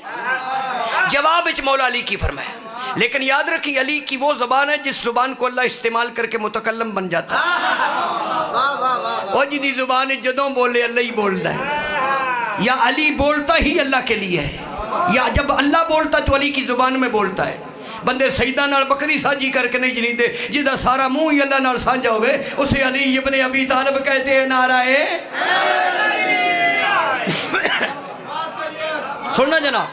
جواب اچ مولا علی کی فرمایا لیکن یاد رکھیں علی کی وہ زبان ہے جس زبان کو اللہ استعمال کر کے متکلم بن جاتا ہے وہ جدی زبان جدوں بولے اللہ ہی بولتا ہے یا علی بولتا ہی اللہ کے لیے ہے یا جب اللہ بولتا تو علی کی زبان میں بولتا ہے بندے سجدہ نال بکری ساجی کر کے نہیں جنی دے جدہ سارا منہ ہی اللہ نال سانجا ہوئے اسے علی ابن ابی طالب کہتے ہیں نعرہ سننا جناب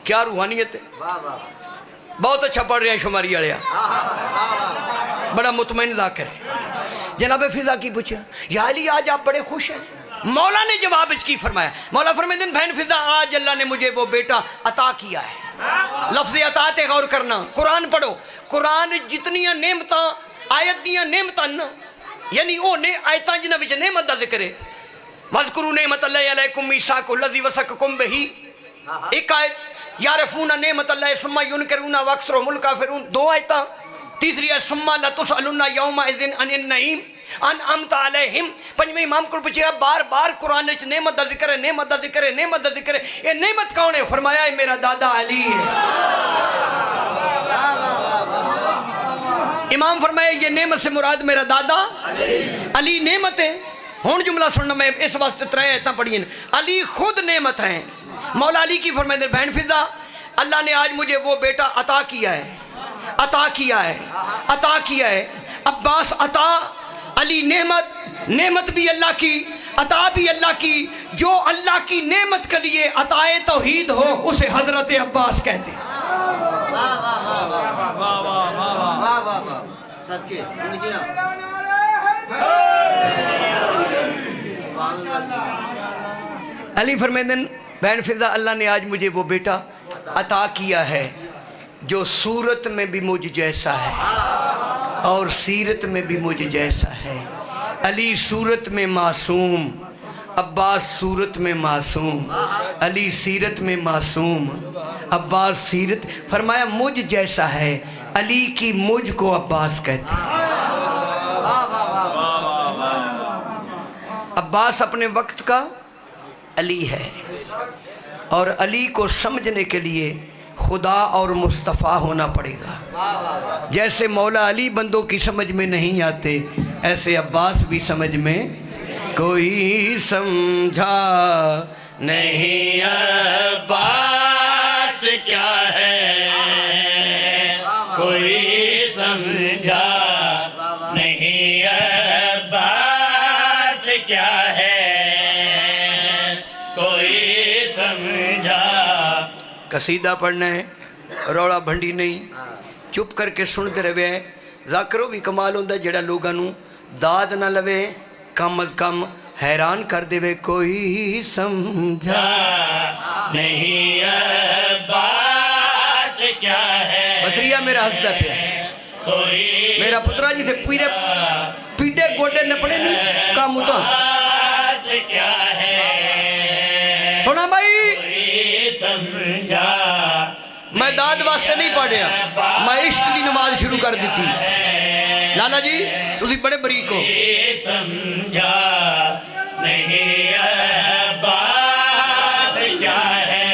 کیا روحانیت ہے بہت اچھا پڑھ رہے ہیں شماری آلیا بڑا مطمئن ذاکر ہے جناب فضا کی پوچھا یا علی آج آپ بڑے خوش ہیں مولا نے جواب اس کی فرمایا مولا فرمائے دن بہن فضا آج اللہ نے مجھے وہ بیٹا عطا کیا ہے لفظ عطا تے غور کرنا قرآن پڑھو قرآن جتنیاں نعمتاں آیت دیاں نعمتاں یعنی وہ آیتاں جنہ وچ نعمت دا ذکر ہے وَذْكُرُوا نِعْمَةَ اللَّهِ عَلَيْكُمْ مِيثَاقُ الَّذِي وَثَقَكُم بِهِ ایک آیت یعرفون نعمت اللہ ثم ينکرون واکثرهم الکافرون 2 آیتاں تیسری ہے ثم لتسألن یومئذ عن النعیم انعمت علیہم پنجویں امام کو پوچھے بار بار قرآن وچ نعمت دا ذکر ہے نعمت دا ذکر ہے نعمت دا ذکر ہے یہ نعمت کون ہے فرمایا ہے میرا دادا علی ہے امام فرمایا یہ نعمت سے مراد میرا دادا علی نعمت ہے ہون جملہ سننا میں اس واسطے 3 آیتاں پڑھی ہیں علی خود نعمت ہیں مولا علی کی فرمائے دے بہن فضا اللہ نے آج مجھے وہ بیٹا عطا کیا ہے عطا کیا ہے عطا کیا ہے عباس عطا، علی نعمت، نعمت بھی اللہ کی، عطا بھی اللہ کی. جو اللہ کی نعمت کے لیے عطائے توحید ہو اسے حضرت عباس کہتے ہیں. علی فرمیدن بہن فضا اللہ نے آج مجھے وہ بیٹا عطا کیا ہے جو صورت میں بھی مجھ جیسا ہے اور سیرت میں بھی مجھ جیسا ہے. علی صورت میں معصوم، عباس صورت میں معصوم، علی سیرت میں معصوم، عباس سیرت. فرمایا مجھ جیسا ہے، علی کی مجھ کو عباس کہتے ہیں. عباس اپنے وقت کا علی ہے، اور علی کو سمجھنے کے لیے خدا اور مصطفیٰ ہونا پڑے گا. جیسے مولا علی بندوں کی سمجھ میں نہیں آتے، ایسے عباس بھی سمجھ میں کوئی سمجھا نہیں عباس کیا ہے، کوئی سمجھا نہیں عباس کیا ہے، کوئی سمجھا. قصیدہ پڑھنا ہے، روڑا بھنڈی نہیں، چپ کر کے سنتے رہے ہیں. ذاکروں بھی کمال ہوندہ جڑا لوگاں نو داد نہ لوے، کم از کم حیران کر دے وے. کوئی سمجھا نہیں عباس کیا ہے. بطریہ میرا ہسدہ پہ میرا پترہ جی سے پیڑے گوڑے نپڑے نہیں کام ہوتا کیا ہے. سونا بھائی سمجھا میں داد واسطے نہیں پڑھیا، میں عشق دی نماز شروع کر دی تھی. لالا جی تسی بڑے بریک ہو. سمجھا نہیں عباس کیا ہے،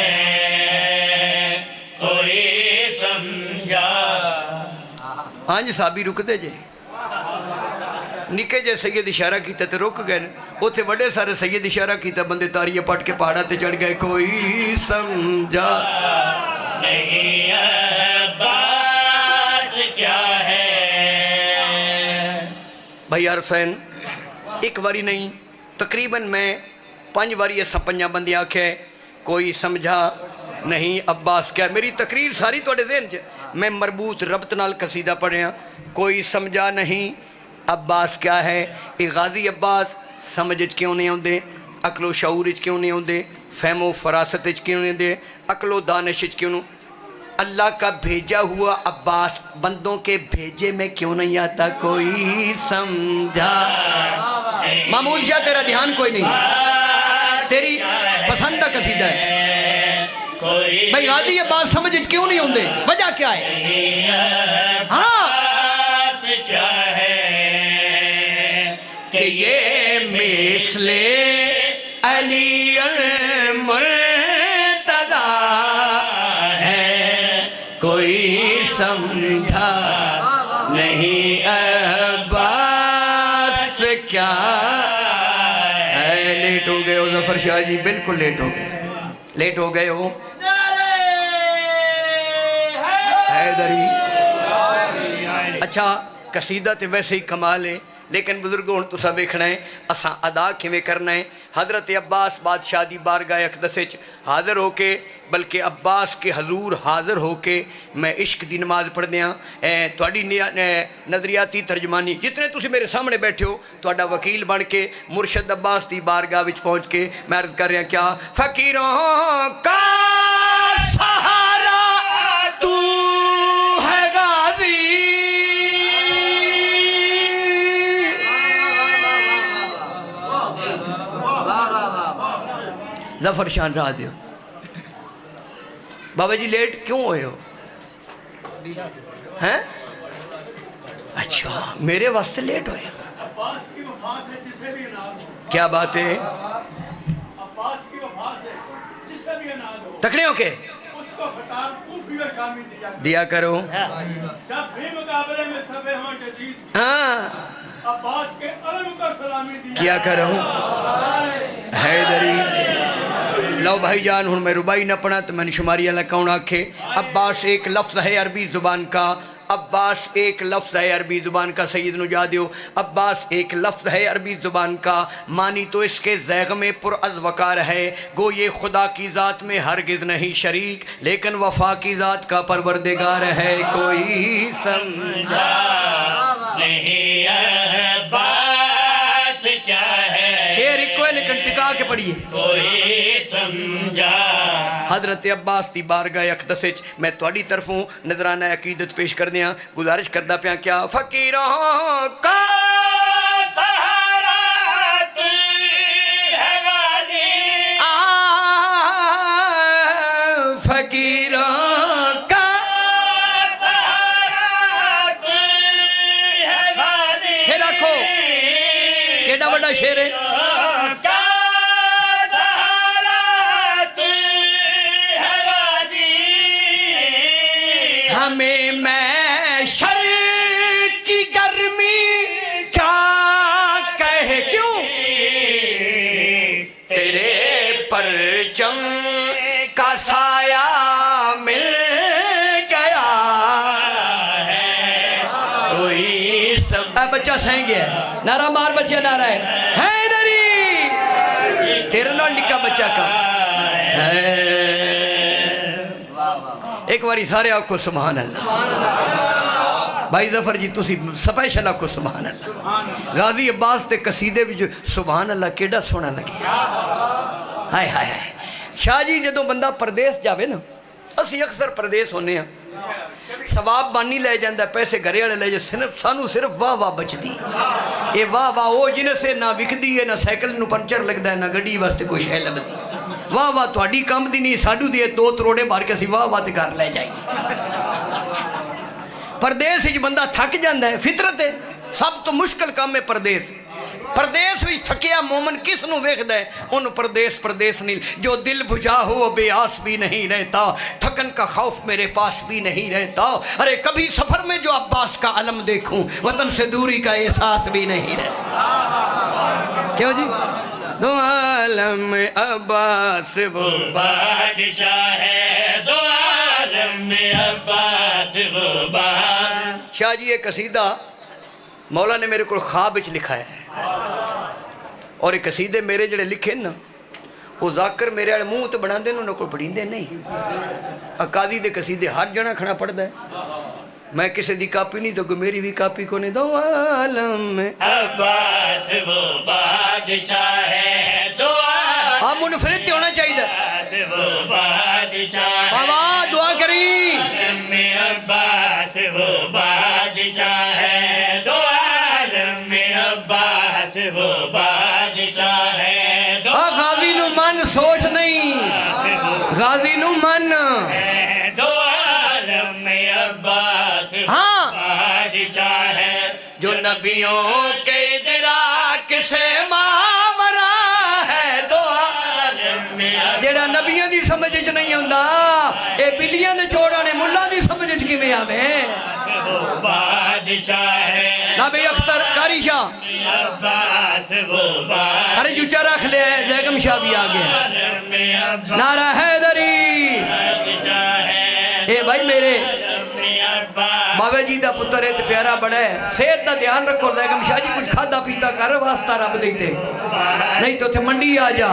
کوئی سمجھا. آنج صحابی رک دے جے، نکے جے سید اشارہ کیتا تے رک گئے، اوتھے بڑے سارے سید اشارہ کیتا بندے تاریہ پٹ کے پہاڑا تے چڑھ گئے. کوئی سمجھا نہیں عباس کیا ہے. بھائی عرفین ایک واری نہیں تقریباً میں 5 واری ایسا 5 بندے آکھے کوئی سمجھا نہیں عباس کیا. میری تقریر ساری توڑے ذہن چ میں مربوط ربط نال قصیدہ پڑھیا. کوئی سمجھا نہیں عباس کیا ہے. اے غازی عباس سمجھ کیوں نہیں ہوندے، عقل و شعور کیوں نہیں ہوندے، فہم و فراست کیوں نہیں ہوندے، عقل و دانش کیوں نہیں. اللہ کا بھیجا ہوا عباس بندوں کے بھیجے میں کیوں نہیں آتا. کوئی سمجھا. محمود شاہ تیرا دھیان کوئی نہیں، تیری پسندہ قصیدہ ہے. بھائی غازی عباس سمجھ کیوں نہیں ہوندے، وجہ کیا ہے؟ ہاں کیا ہے کہ یہ مثل علی المرتضی ہے، کوئی سمجھا نہیں عباس کیا ہے. لیٹ ہو گئے ہو ظفر شاہ جی، بالکل لیٹ ہو گئے، لیٹ ہو گئے ہو. حیدری اچھا قصیدہ تے ویسے ہی کمال ہے، لیکن بزرگوں تو سب دیکھنا ہے اساں ادا کیویں کرنا ہے. حضرت عباس بادشاہ دی بارگاہ اقدس وچ حاضر ہو کے، بلکہ عباس کے حضور حاضر ہو کے میں عشق دی نماز پڑھ دیاں. تہاڈی نظریاتی ترجمانی جتنے تسی میرے سامنے بیٹھے ہو تہاڈا وکیل بن کے مرشد عباس دی بارگاہ وچ پہنچ کے میں عرض کر رہا کیا فقیروں کا سہارا تو ہے غازی. ظفر شان راہ دیو. بابا جی لیٹ کیوں ہوئے ہو ہیں؟ اچھا میرے واسطے لیٹ ہوئے. کیا بات ہے؟ تکڑے ہو کے دیا کرو. ہاں کیا کرو حیدری. لو بھائی جان ہوں میں ربائی نہ پڑھا تو میں نے شماری اللہ کون آکھے. عباس ایک لفظ ہے عربی زبان کا عباس ایک لفظ ہے عربی زبان کا، سید نجادیو عباس ایک لفظ ہے عربی زبان کا، معنی تو اس کے زیغم پر از وقار ہے، گو یہ خدا کی ذات میں ہرگز نہیں شریک، لیکن وفا کی ذات کا پروردگار ہے، کوئی سمجھا نہیں عباس کیا ہے، شعر ایک کوئی لیکن ٹکا کے پڑھیے، کوئی سمجھا۔ حضرت عباس دی بارگاہ اقدس وچ میں تہاڈی طرفوں نذرانہ عقیدت پیش کر دیاں، گزارش کردا پیاں کیا فقیروں کا سہارا تو ہے غازی، فقیروں کا سہارا تو ہے غازی، پھر رکھو کیڑا بڑا شعر ہے، کا سہارا تو ہے غازی، ہمیں میں شر کی گرمی کیا کہے کیوں تیرے پرچم کا سایہ مل گیا ہے، کوئی سب بچہ سہیں گے نعرہ مار بچہ نعرہ ہے حیدری تیرے نال نکا بچہ کا ہے، ایک باری سارے آکھو سبحان اللہ، بھائی ظفر جی تسی سپیشل آکھو سبحان اللہ، غازی عباس تے قصیدے بھی جو سبحان اللہ کیڑا سونا لگے، ہائے ہائے ہائے۔ شاہ جی جدوں بندہ پردیس جاوے نا، اسی اکثر پردیس ہونے ہیں، ثواب بانی لے جاندہ پیسے گھرے والے لے جاندہ، سانو صرف واہ واہ بچ دی، اے واہ واہ او جنہیں سے نہ وک دی ہے، نہ سائیکل نو پنچر لگ ہے، نہ گڑی واسطے کوئی شے لب دی، واہ واہ تہاڈی کم دی نہیں، ساڈو دی دو تروڑے مار کے سی واہ واہ تے گھر لے جائی۔ پردیس وچ بندہ تھک جاندا ہے، فطرت ہے، سب تو مشکل کام ہے پردیس، پردیس وچ تھکیا مومن کس نو ویکھدا ہے، ان پردیس نہیں، جو دل بجھا ہو بے آس بھی نہیں رہتا، تھکن کا خوف میرے پاس بھی نہیں رہتا، ارے کبھی سفر میں جو عباس کا علم دیکھوں، وطن سے دوری کا احساس بھی نہیں رہتا۔ کیوں جی؟ دو عالم عباس وہ بادشاہ ہے، دو عالم میں عباس وہ بادشاہ۔ شاہ جی یہ قصیدہ مولا نے میرے کو خواب وچ لکھا ہے، اور یہ قصیدے میرے جڑے لکھے نا وہ ذاکر میرے والے منہ تے بنا دے انہوں کو پڑھیندے نہیں، قاضی دے قصیدے ہر جنا کھڑا پڑھدا ہے، میں کسی دی کاپی نہیں تو میری بھی کاپی کو نہیں، دو عالم میں عباس وہ بادشاہ ہے، دو عالم آپ منفرد ہونا چاہیے، وہ بادشاہ ہے، بابا دعا کری، عالم میں عباس وہ بادشاہ ہے، دو عالم میں عباس وہ بادشاہ ہے، دو غازی نو من سوچ نہیں، غازی نو من دو عالم میں عباس ہاں بادشاہ ہے، جو نبیوں کے ادراک سے ماورا ہے، دو عالم میں جیڑا نبیوں دی سمجھ چ نہیں ہوندا، اے بلیاں نے چوڑانے ملا دی سمجھ چ کیویں آوے؟ وہ بادشاہ ہے، نبی اختر قاری شاہ عباس وہ بادشاہ ہر جو رکھ لے، زیگم شاہ بھی آ گیا، میں عباس نعرہ حیدری، ہے، اے بھائی میرے میں عباس بابے جی دا پتر ہے تے پیارا بڑا ہے، صحت دا دھیان رکھو، زیگم شاہ جی کچھ کھادا پیتا کر واسطہ رب دیتے، نہیں تو تھے منڈی آ جا،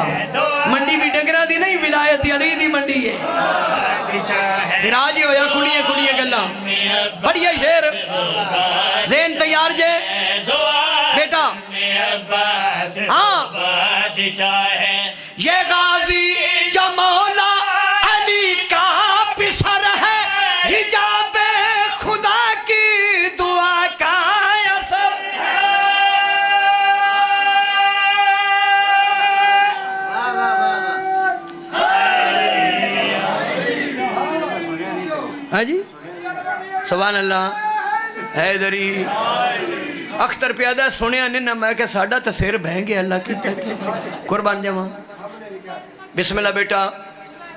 منڈی بھی ڈنگرہ دی نہیں، ولایت علی دی منڈی ہے، بادشاہ ہے، دراجی ہویا کھڑیے کھڑیے گلہ، بڑھیا شیر، ذہن تیار جے دو عالم بیٹا، میں عباس ہاں بادشاہ ہے، یہ غازی جو مولا علی کا پسر ہے، حجاب خدا کی دعا کا اثر، ہاں جی سبحان اللہ، حیدری اختر پیادہ سنیا نہیں نہ، میں کہ ساڑھا تسیر بہن گے اللہ کی کہتے قربان جمع، بسم اللہ بیٹا،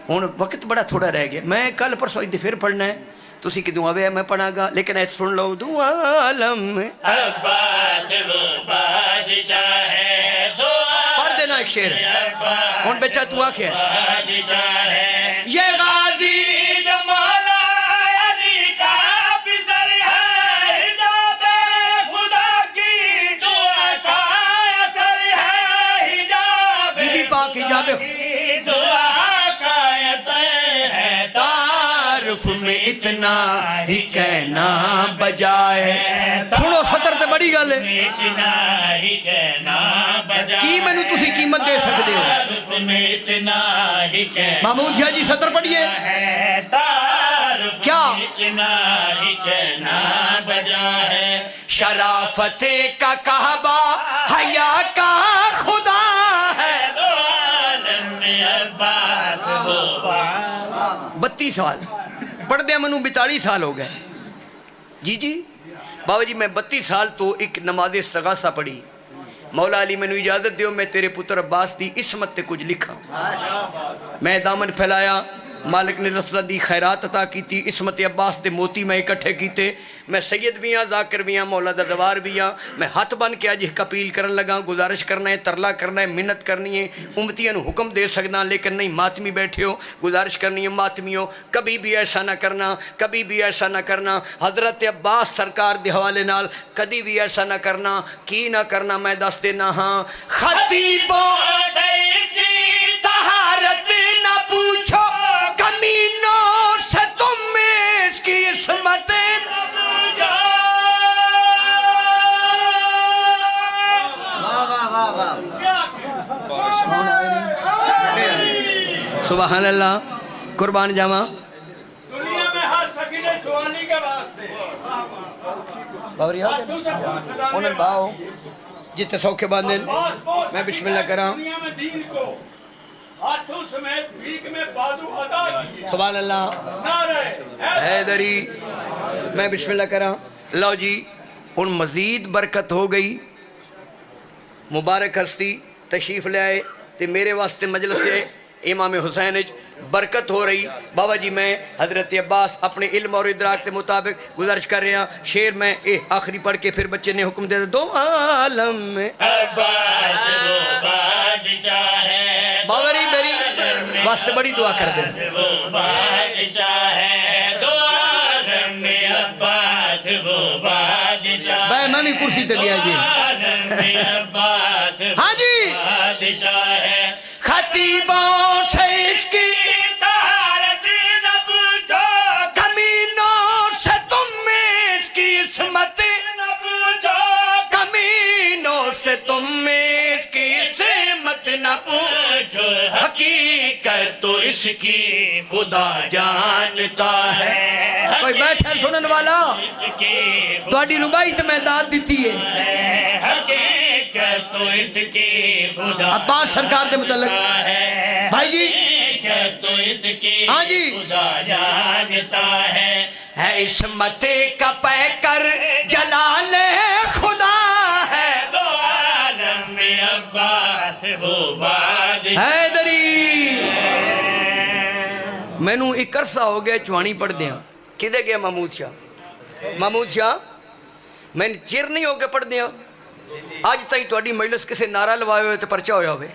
ہون وقت بڑا تھوڑا رہ گیا، میں کل پرسوں ایک پھر پڑھنا ہے، تو اسی کی دعا ہے میں پڑھا گا، لیکن ایت سن لو، دو عالم عباس وہ بادشاہ ہے، دو پڑھ دینا ایک شعر، ہون بچہ تو آکھے بادشاہ ہے، یہ غازی جو مولا علی کا پسر ہے، پاک جاوے دعا کا اثر ہے تعارف میں اتنا ہی کہنا بجائے سنو سطر تے بڑی گل ہے اتنا ہی کہنا بجا کی میں نے تسی قیمت دے سکتے ہو تعارف میں اتنا ہی کہنا محمود شاہ جی سطر پڑھیے ہے تعارف کیا میں اتنا ہی کہنا بجا ہے شرافت کا کعبہ حیا کا خدا ہے دو عالم میں عباس ہوا 32 سال پڑھ دے منو 42 سال ہو گئے جی جی بابا جی میں 32 سال تو ایک نماز استغاثہ پڑھی مولا علی میں نے اجازت دیو میں تیرے پتر عباس دی اسمت تے کچھ لکھا میں دامن پھیلایا مالک نے رسول دی خیرات عطا کی تھی اسمت عباس دے موتی میں اکٹھے کیتے میں سید بھی ہاں ذاکر بھی ہاں مولا دا دوار بھی ہاں میں ہاتھ بن کے آج ایک اپیل کرن لگا گزارش کرنا ہے ترلا کرنا ہے منت کرنی ہے امتیاں نو حکم دے سکنا لیکن نہیں ماتمی بیٹھے ہو گزارش کرنی ہے ماتمیوں کبھی بھی ایسا نہ کرنا کبھی بھی ایسا نہ کرنا حضرت عباس سرکار دے حوالے نال کبھی بھی ایسا نہ کرنا کی نہ کرنا میں دس دینا ہاں خطیبوں طہارت نہ پوچھو کمینوں سے تم میں اس کی عصمت سبحان اللہ قربان جاواں دنیا میں ہر سکینے سوانی کے واسطے باوری انہوں باؤ جتے سوکھے باندھن میں بسم اللہ کراں دنیا میں دین کو ہاتھوں سمیت بھیک میں بازو ادا کیے سبحان اللہ نعرہ حیدری میں بسم اللہ کراں لو جی ان مزید برکت ہو گئی مبارک ہستی تشریف لے آئے تے میرے واسطے مجلس سے امام حسین برکت ہو رہی بابا جی میں حضرت عباس اپنے علم اور ادراک کے مطابق گزارش کر رہے ہیں شیر میں آخری پڑھ کے پھر بچے نے حکم دے دو عالم میں عباس وہ بادشاہ ہے باوری میری واسطے بڑی دعا کر دیں وہ بادشاہ ہے دو عالم میں عباس وہ بادشاہ بھائی میں بھی کرسی تے لیا جی عالم میں عباس ہاں جی بادشاہ ہے خطیبوں سے اس کی طہارت نہ پوچھو کمینوں سے تم میں اس کی عصمت نہ پوچھو کمینوں سے تم میں اس کی عصمت نہ پوچھو حقیقت تو اس کی خدا جانتا ہے کوئی حقیقت بیٹھا سنن والا اس کی تہاڈی ربائی تے میں داد دیتی ہے حقیقت تو اس کی خدا عباس سرکار دے متعلق ہے بھائی جی حقیقت تو اس کی ہاں جی خدا جانتا ہے عصمت کا پے کر جلال خدا ہے دو عالم میں عباس وہ بادشاہ حیدری میں نو ایک عرصہ ہو گیا چوانی پڑھ دیا کدے گیا محمود شاہ میں نے چیر نہیں ہو کے پڑھ دیا آج تائی تو اڈی مجلس کسے نعرہ لوائے ہوئے تو پرچہ ہویا ہوئے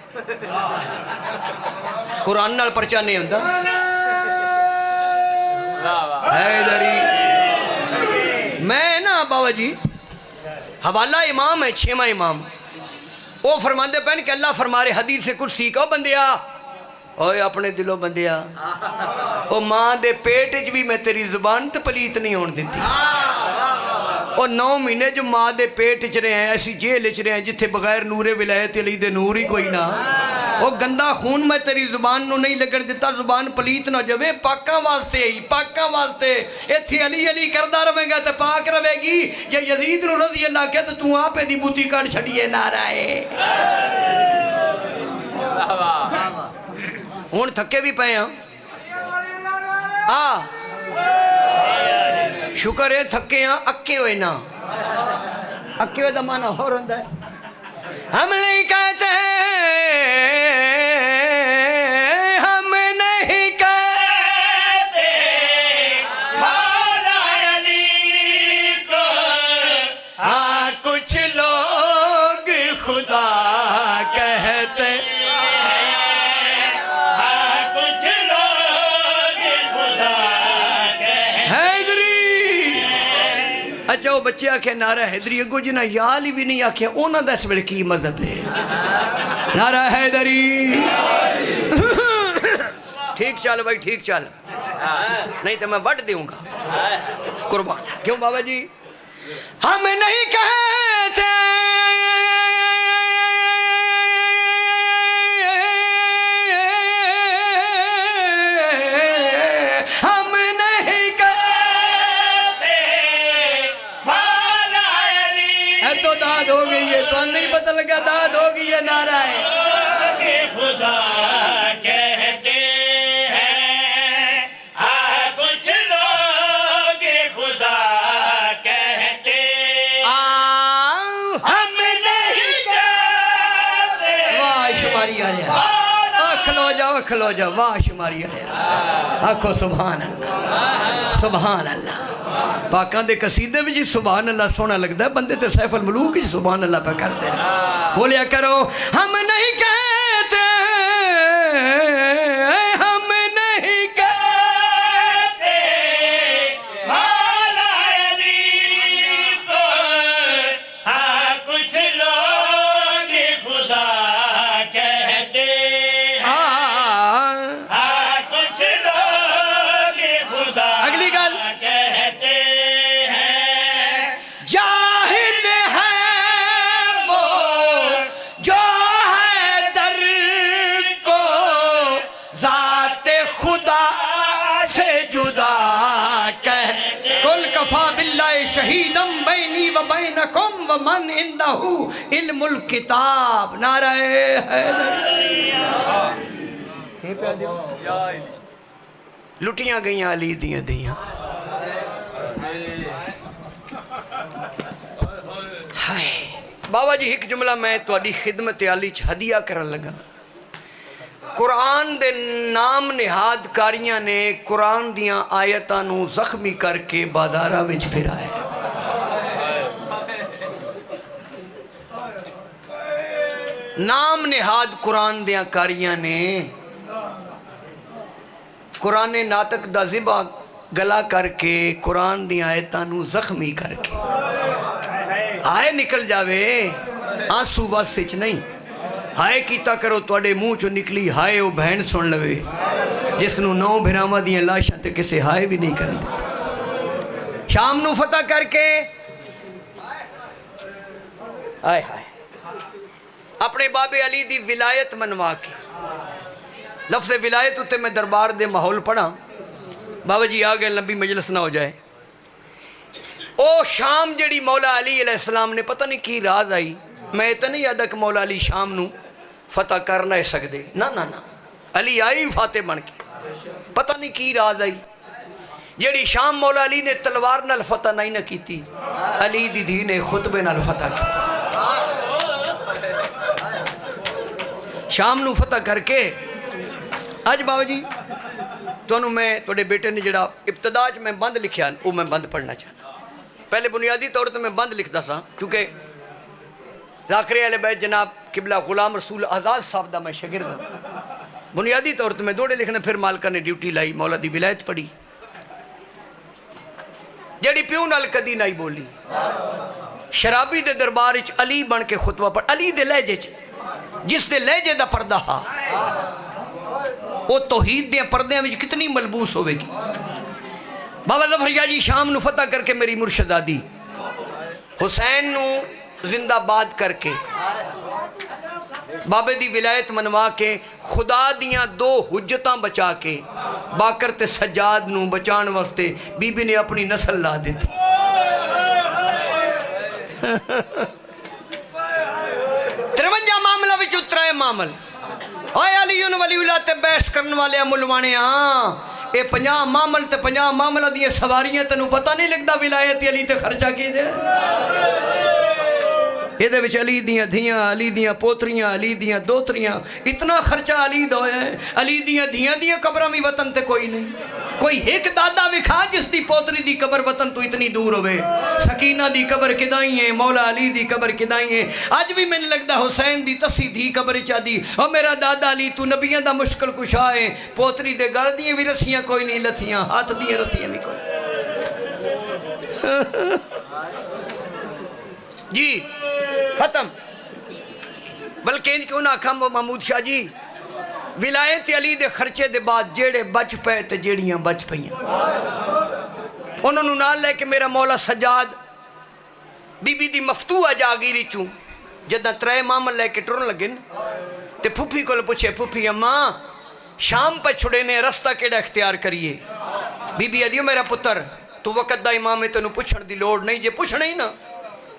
قرآن نال پرچہ نہیں ہوندہ حیدری میں نا بابا جی حوالہ امام ہے 6واں امام وہ فرماندے پہن کہ اللہ فرما رہے حدیث کرسی کو بندیا اوے اپنے دلوں بندیا او ماں دے پیٹ جو بھی میں تیری زبان تے پلیت نہیں ہون دیتی او 9 مہینے جو ماں دے پیٹ چ رہے ہیں ایسی جیل چ رہے ہیں جتھے بغیر نور ولایت علی دے نور ہی کوئی نہ او گندا خون میں تیری زبان نو نہیں لگڑ دیتا زبان پلیت نہ جوے پاکاں واسطے ہی پاکاں واسطے ایتھے علی علی کردہ رہے گا تے پاک رہے گی یا یزید رو رضی اللہ کہتے تو آپ دی بوتی کڑ چھڑیے نعرہ ہے ہون تھکے بھی پئے ہاں شکر ہے تھکے ہاں اکے ہوئے نا اکے ہوئے دا معنی ہو رہا ہے ہم نہیں کہتے ہم نہیں کہتے مولا علی کو ہاں کچھ لوگ خدا کہتے کچھ لوگ خدا حیدری اچھا وہ بچے آکھے نعرہ حیدری اگو جنہ یال ہی بھی نہیں آکھے اونا دا اس ویلے کی مذہب ہے نعرہ حیدری ٹھیک چل بھائی ٹھیک چل نہیں تو میں وڈ دوں گا قربان کیوں بابا جی ہم نہیں کہتے ہم نہیں کہتے مولا علی تو داد ہو گئی ہے تو نہیں پتہ لگا داد ہو گئی ہے نعرہ ہے کہ خدا کہتے ہیں کچھ لوگ خدا کہتے ہم نہیں کہتے واہ شماری آیا کھلو جاؤ واہ شماری آیا آکھو سبحان اللہ سبحان اللہ پاکاں دے قصیدے میں جی سبحان اللہ سونا لگتا ہے بندے تے سیف الملوک جی سبحان اللہ پہ کر دے بولیا کرو ہم نہیں کہتے ہم نہیں کہتے مولا علی کو کچھ لوگ خدا کہتے کچھ لوگ خدا اگلی گل کہتے ہیں جاہل ہے وہ جو ہے در کو ذات خدا سے جدا کل کفا باللہ شہیدم بینی و بینکم ومن عندہ علم الکتاب نعرہ حیدر لٹیاں گئیاں علی دیاں دیاں ہائے بابا جی ایک جملہ میں تواڈی خدمت عالی چ ہدیہ کرن لگا قرآن دے نام نہاد کاریاں نے قرآن دیاں آیتاں نو زخمی کر کے بازاراں وچ پھرایا نام نہاد قرآن دیاں کاریاں نے قرآن ناطق دا ذبح گلا کر کے قرآن دی آیتاں نو زخمی کر کے ہائے نکل جاوے آنسو بس سچ نہیں ہائے کیتا کرو توڑے منہ چو نکلی ہائے او بہن سن لوے جس نو نو بھراما دیاں لاشاں تے کسے ہائے بھی نہیں کرن دیتا شام نو فتح کر کے آئے ہائے اپنے باب علی دی ولایت منوا کے لفظ ولایت ہوتے میں دربار دے ماحول پڑھا بابا جی آگے لمبی مجلس نہ ہو جائے او شام جڑی مولا علی علیہ السلام نے پتہ نہیں کی راز آئی میں تو نہیں یاد کہ مولا علی شام نو فتح کر نہ سکدے نہ علی آئی فاتح بن کے پتہ نہیں کی راز آئی جڑی شام مولا علی نے تلوار نال فتح نہیں نہ کیتی علی دی دھی نے خطبے نال فتح کی شام نو فتح کر کے آج بابا جی تو میں توڑے بیٹے نے جڑا ابتداج میں بند لکھیا وہ میں بند پڑھنا چاہتا پہلے بنیادی طور تو میں بند لکھتا سا کیونکہ ذاکرے علیہ بیت جناب قبلہ غلام رسول آزاد صاحب دا میں شاگرد ہوں بنیادی طور تو میں دوڑے لکھنے پھر مالکہ نے ڈیوٹی لائی مولا دی ولایت پڑھی جڑی پیو نال کدی نہیں بولی شرابی دے دربار وچ علی بن کے خطبہ پڑھ علی دے لہجے چ جس دے لہجے دا پردہ ہا وہ توحید دے پردے میں کتنی ملبوس ہوئے گی بابا ظفر جی شام نو فتح کر کے میری مرشدادی حسین نو زندہ باد کر کے بابے دی ولایت منوا کے خدا دیاں دو حجتاں بچا کے باکر تے سجاد نو بچان واسطے بی بی نے اپنی نسل لا دیتی 53 معاملہ وچ اترائے معامل آئے علیون ولی اللہ تے بحث کرن والے ملوانے اے 50 معامل تے 50 معاملہ دیئے سواریاں تنو پتہ نہیں لگتا ولایت علی تے خرچہ کی دے یہ دے وچ علی دیاں دھیاں علی دیاں پوتریاں علی دیاں دوتریاں اتنا خرچہ علی دوئے ہیں علی دیاں دھیاں قبرہ میں وطن تے کوئی نہیں کوئی ایک دادا وکھا جس دی پوتری دی قبر وطن تو اتنی دور ہوئے سکینہ دی قبر کدائی ہیں مولا علی دی قبر کدائی ہیں آج بھی میں نے لگتا حسین دی تسی دی قبر چا دی اور میرا دادا علی تو نبیان دا مشکل کشا ہے پوتری دے گڑ دیئے بھی رسیاں کوئی نہیں لتھیاں ہاتھ دیئے رسیاں بھی کوئی جی ختم بلکہ ان کیوں نہ آکھا محمود شاہ جی ولایت علی دے خرچے دے بعد جیڑے بچ پے تے جیڑیاں بچ پئیاں انہوں نے نال لے کے میرا مولا سجاد بی بی دی مفتوح جاگیری چوں جدہ ترے مامن لے کے ٹرن لگن تے پھوپھی کو پوچھے پھوپھی اماں شام پہ چھڑے نے رستہ کیڑا اختیار کریے بی بی ادیو میرا پتر تو وقت دا امام ہے تنو پوچھن دی لوڑ نہیں جے پوچھنا ہی نا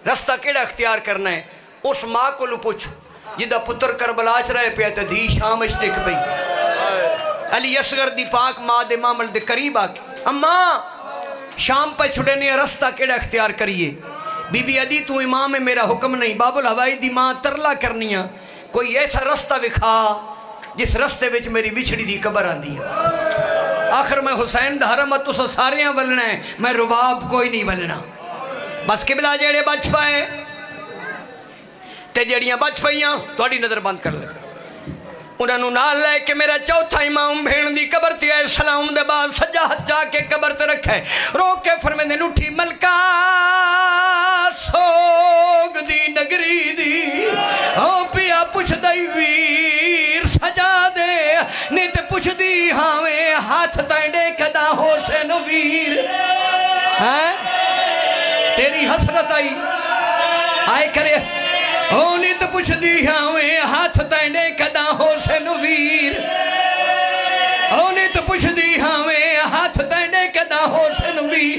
رستہ کیڑا اختیار کرنا ہے اس ماں کو پوچھ جدہ پتر کربلا چ رہے پیا تے دی شام اچ ٹک پئی علی اصغر دی پاک ماں دے مامل دے قریب آ کے اماں شام پہ چھڑے نے رستہ کیڑا اختیار کریے بی بی ادی تو امام ہے میرا حکم نہیں باب الہوائی دی ماں ترلا کرنیاں کوئی ایسا رستہ وکھا جس رستے وچ میری وچھڑی دی قبر آندی ہے آخر میں حسین دا حرم تو ساریاں ولنا ہے میں رباب کوئی نہیں ولنا بس قبلہ جیڑے بچ پائے تے جیڑیاں بچ پئیاں تہاڈی نظر بند کر لگا انہوں نال لے کے میرا چوتھا امام بھین دی قبر تے آئے سلام دے بعد سجا ہتھ جا کے قبر تے رکھے رو کے فرمیندے نٹھی ملکہ سوگ دی نگری دی او پیا پوچھ دئی ویر سجا دے نہیں تے پوچھ دی ہاویں ہاتھ تینڈے کدا ہو سے نو ویر تیری حسرت آئی آئے کرے او نہیں تو پوچھ دی ہاویں ہاتھ تینڈے کدا ہو سے نو ویر او نہیں تو پوچھ دی ہاویں ہاتھ تینڈے کدا ہو سے نو ویر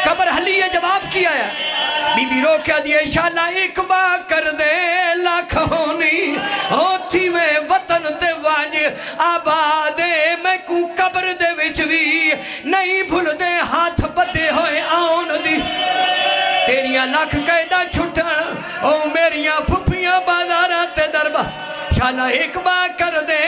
قبر حلیہ جواب کیا ہے بی بی رو کیا دیئے شالا ایک با کر دے لاکھ ہونی ہوتی میں وطن دے واج آبادے میں کو قبر دے وچوی نہیں بھول دے ہاتھ بدے ہوئے آن دی تیریاں لاکھ قیدہ چھٹن او میریاں پھپیاں بازاراں تے دربا شالا ایک با کر دے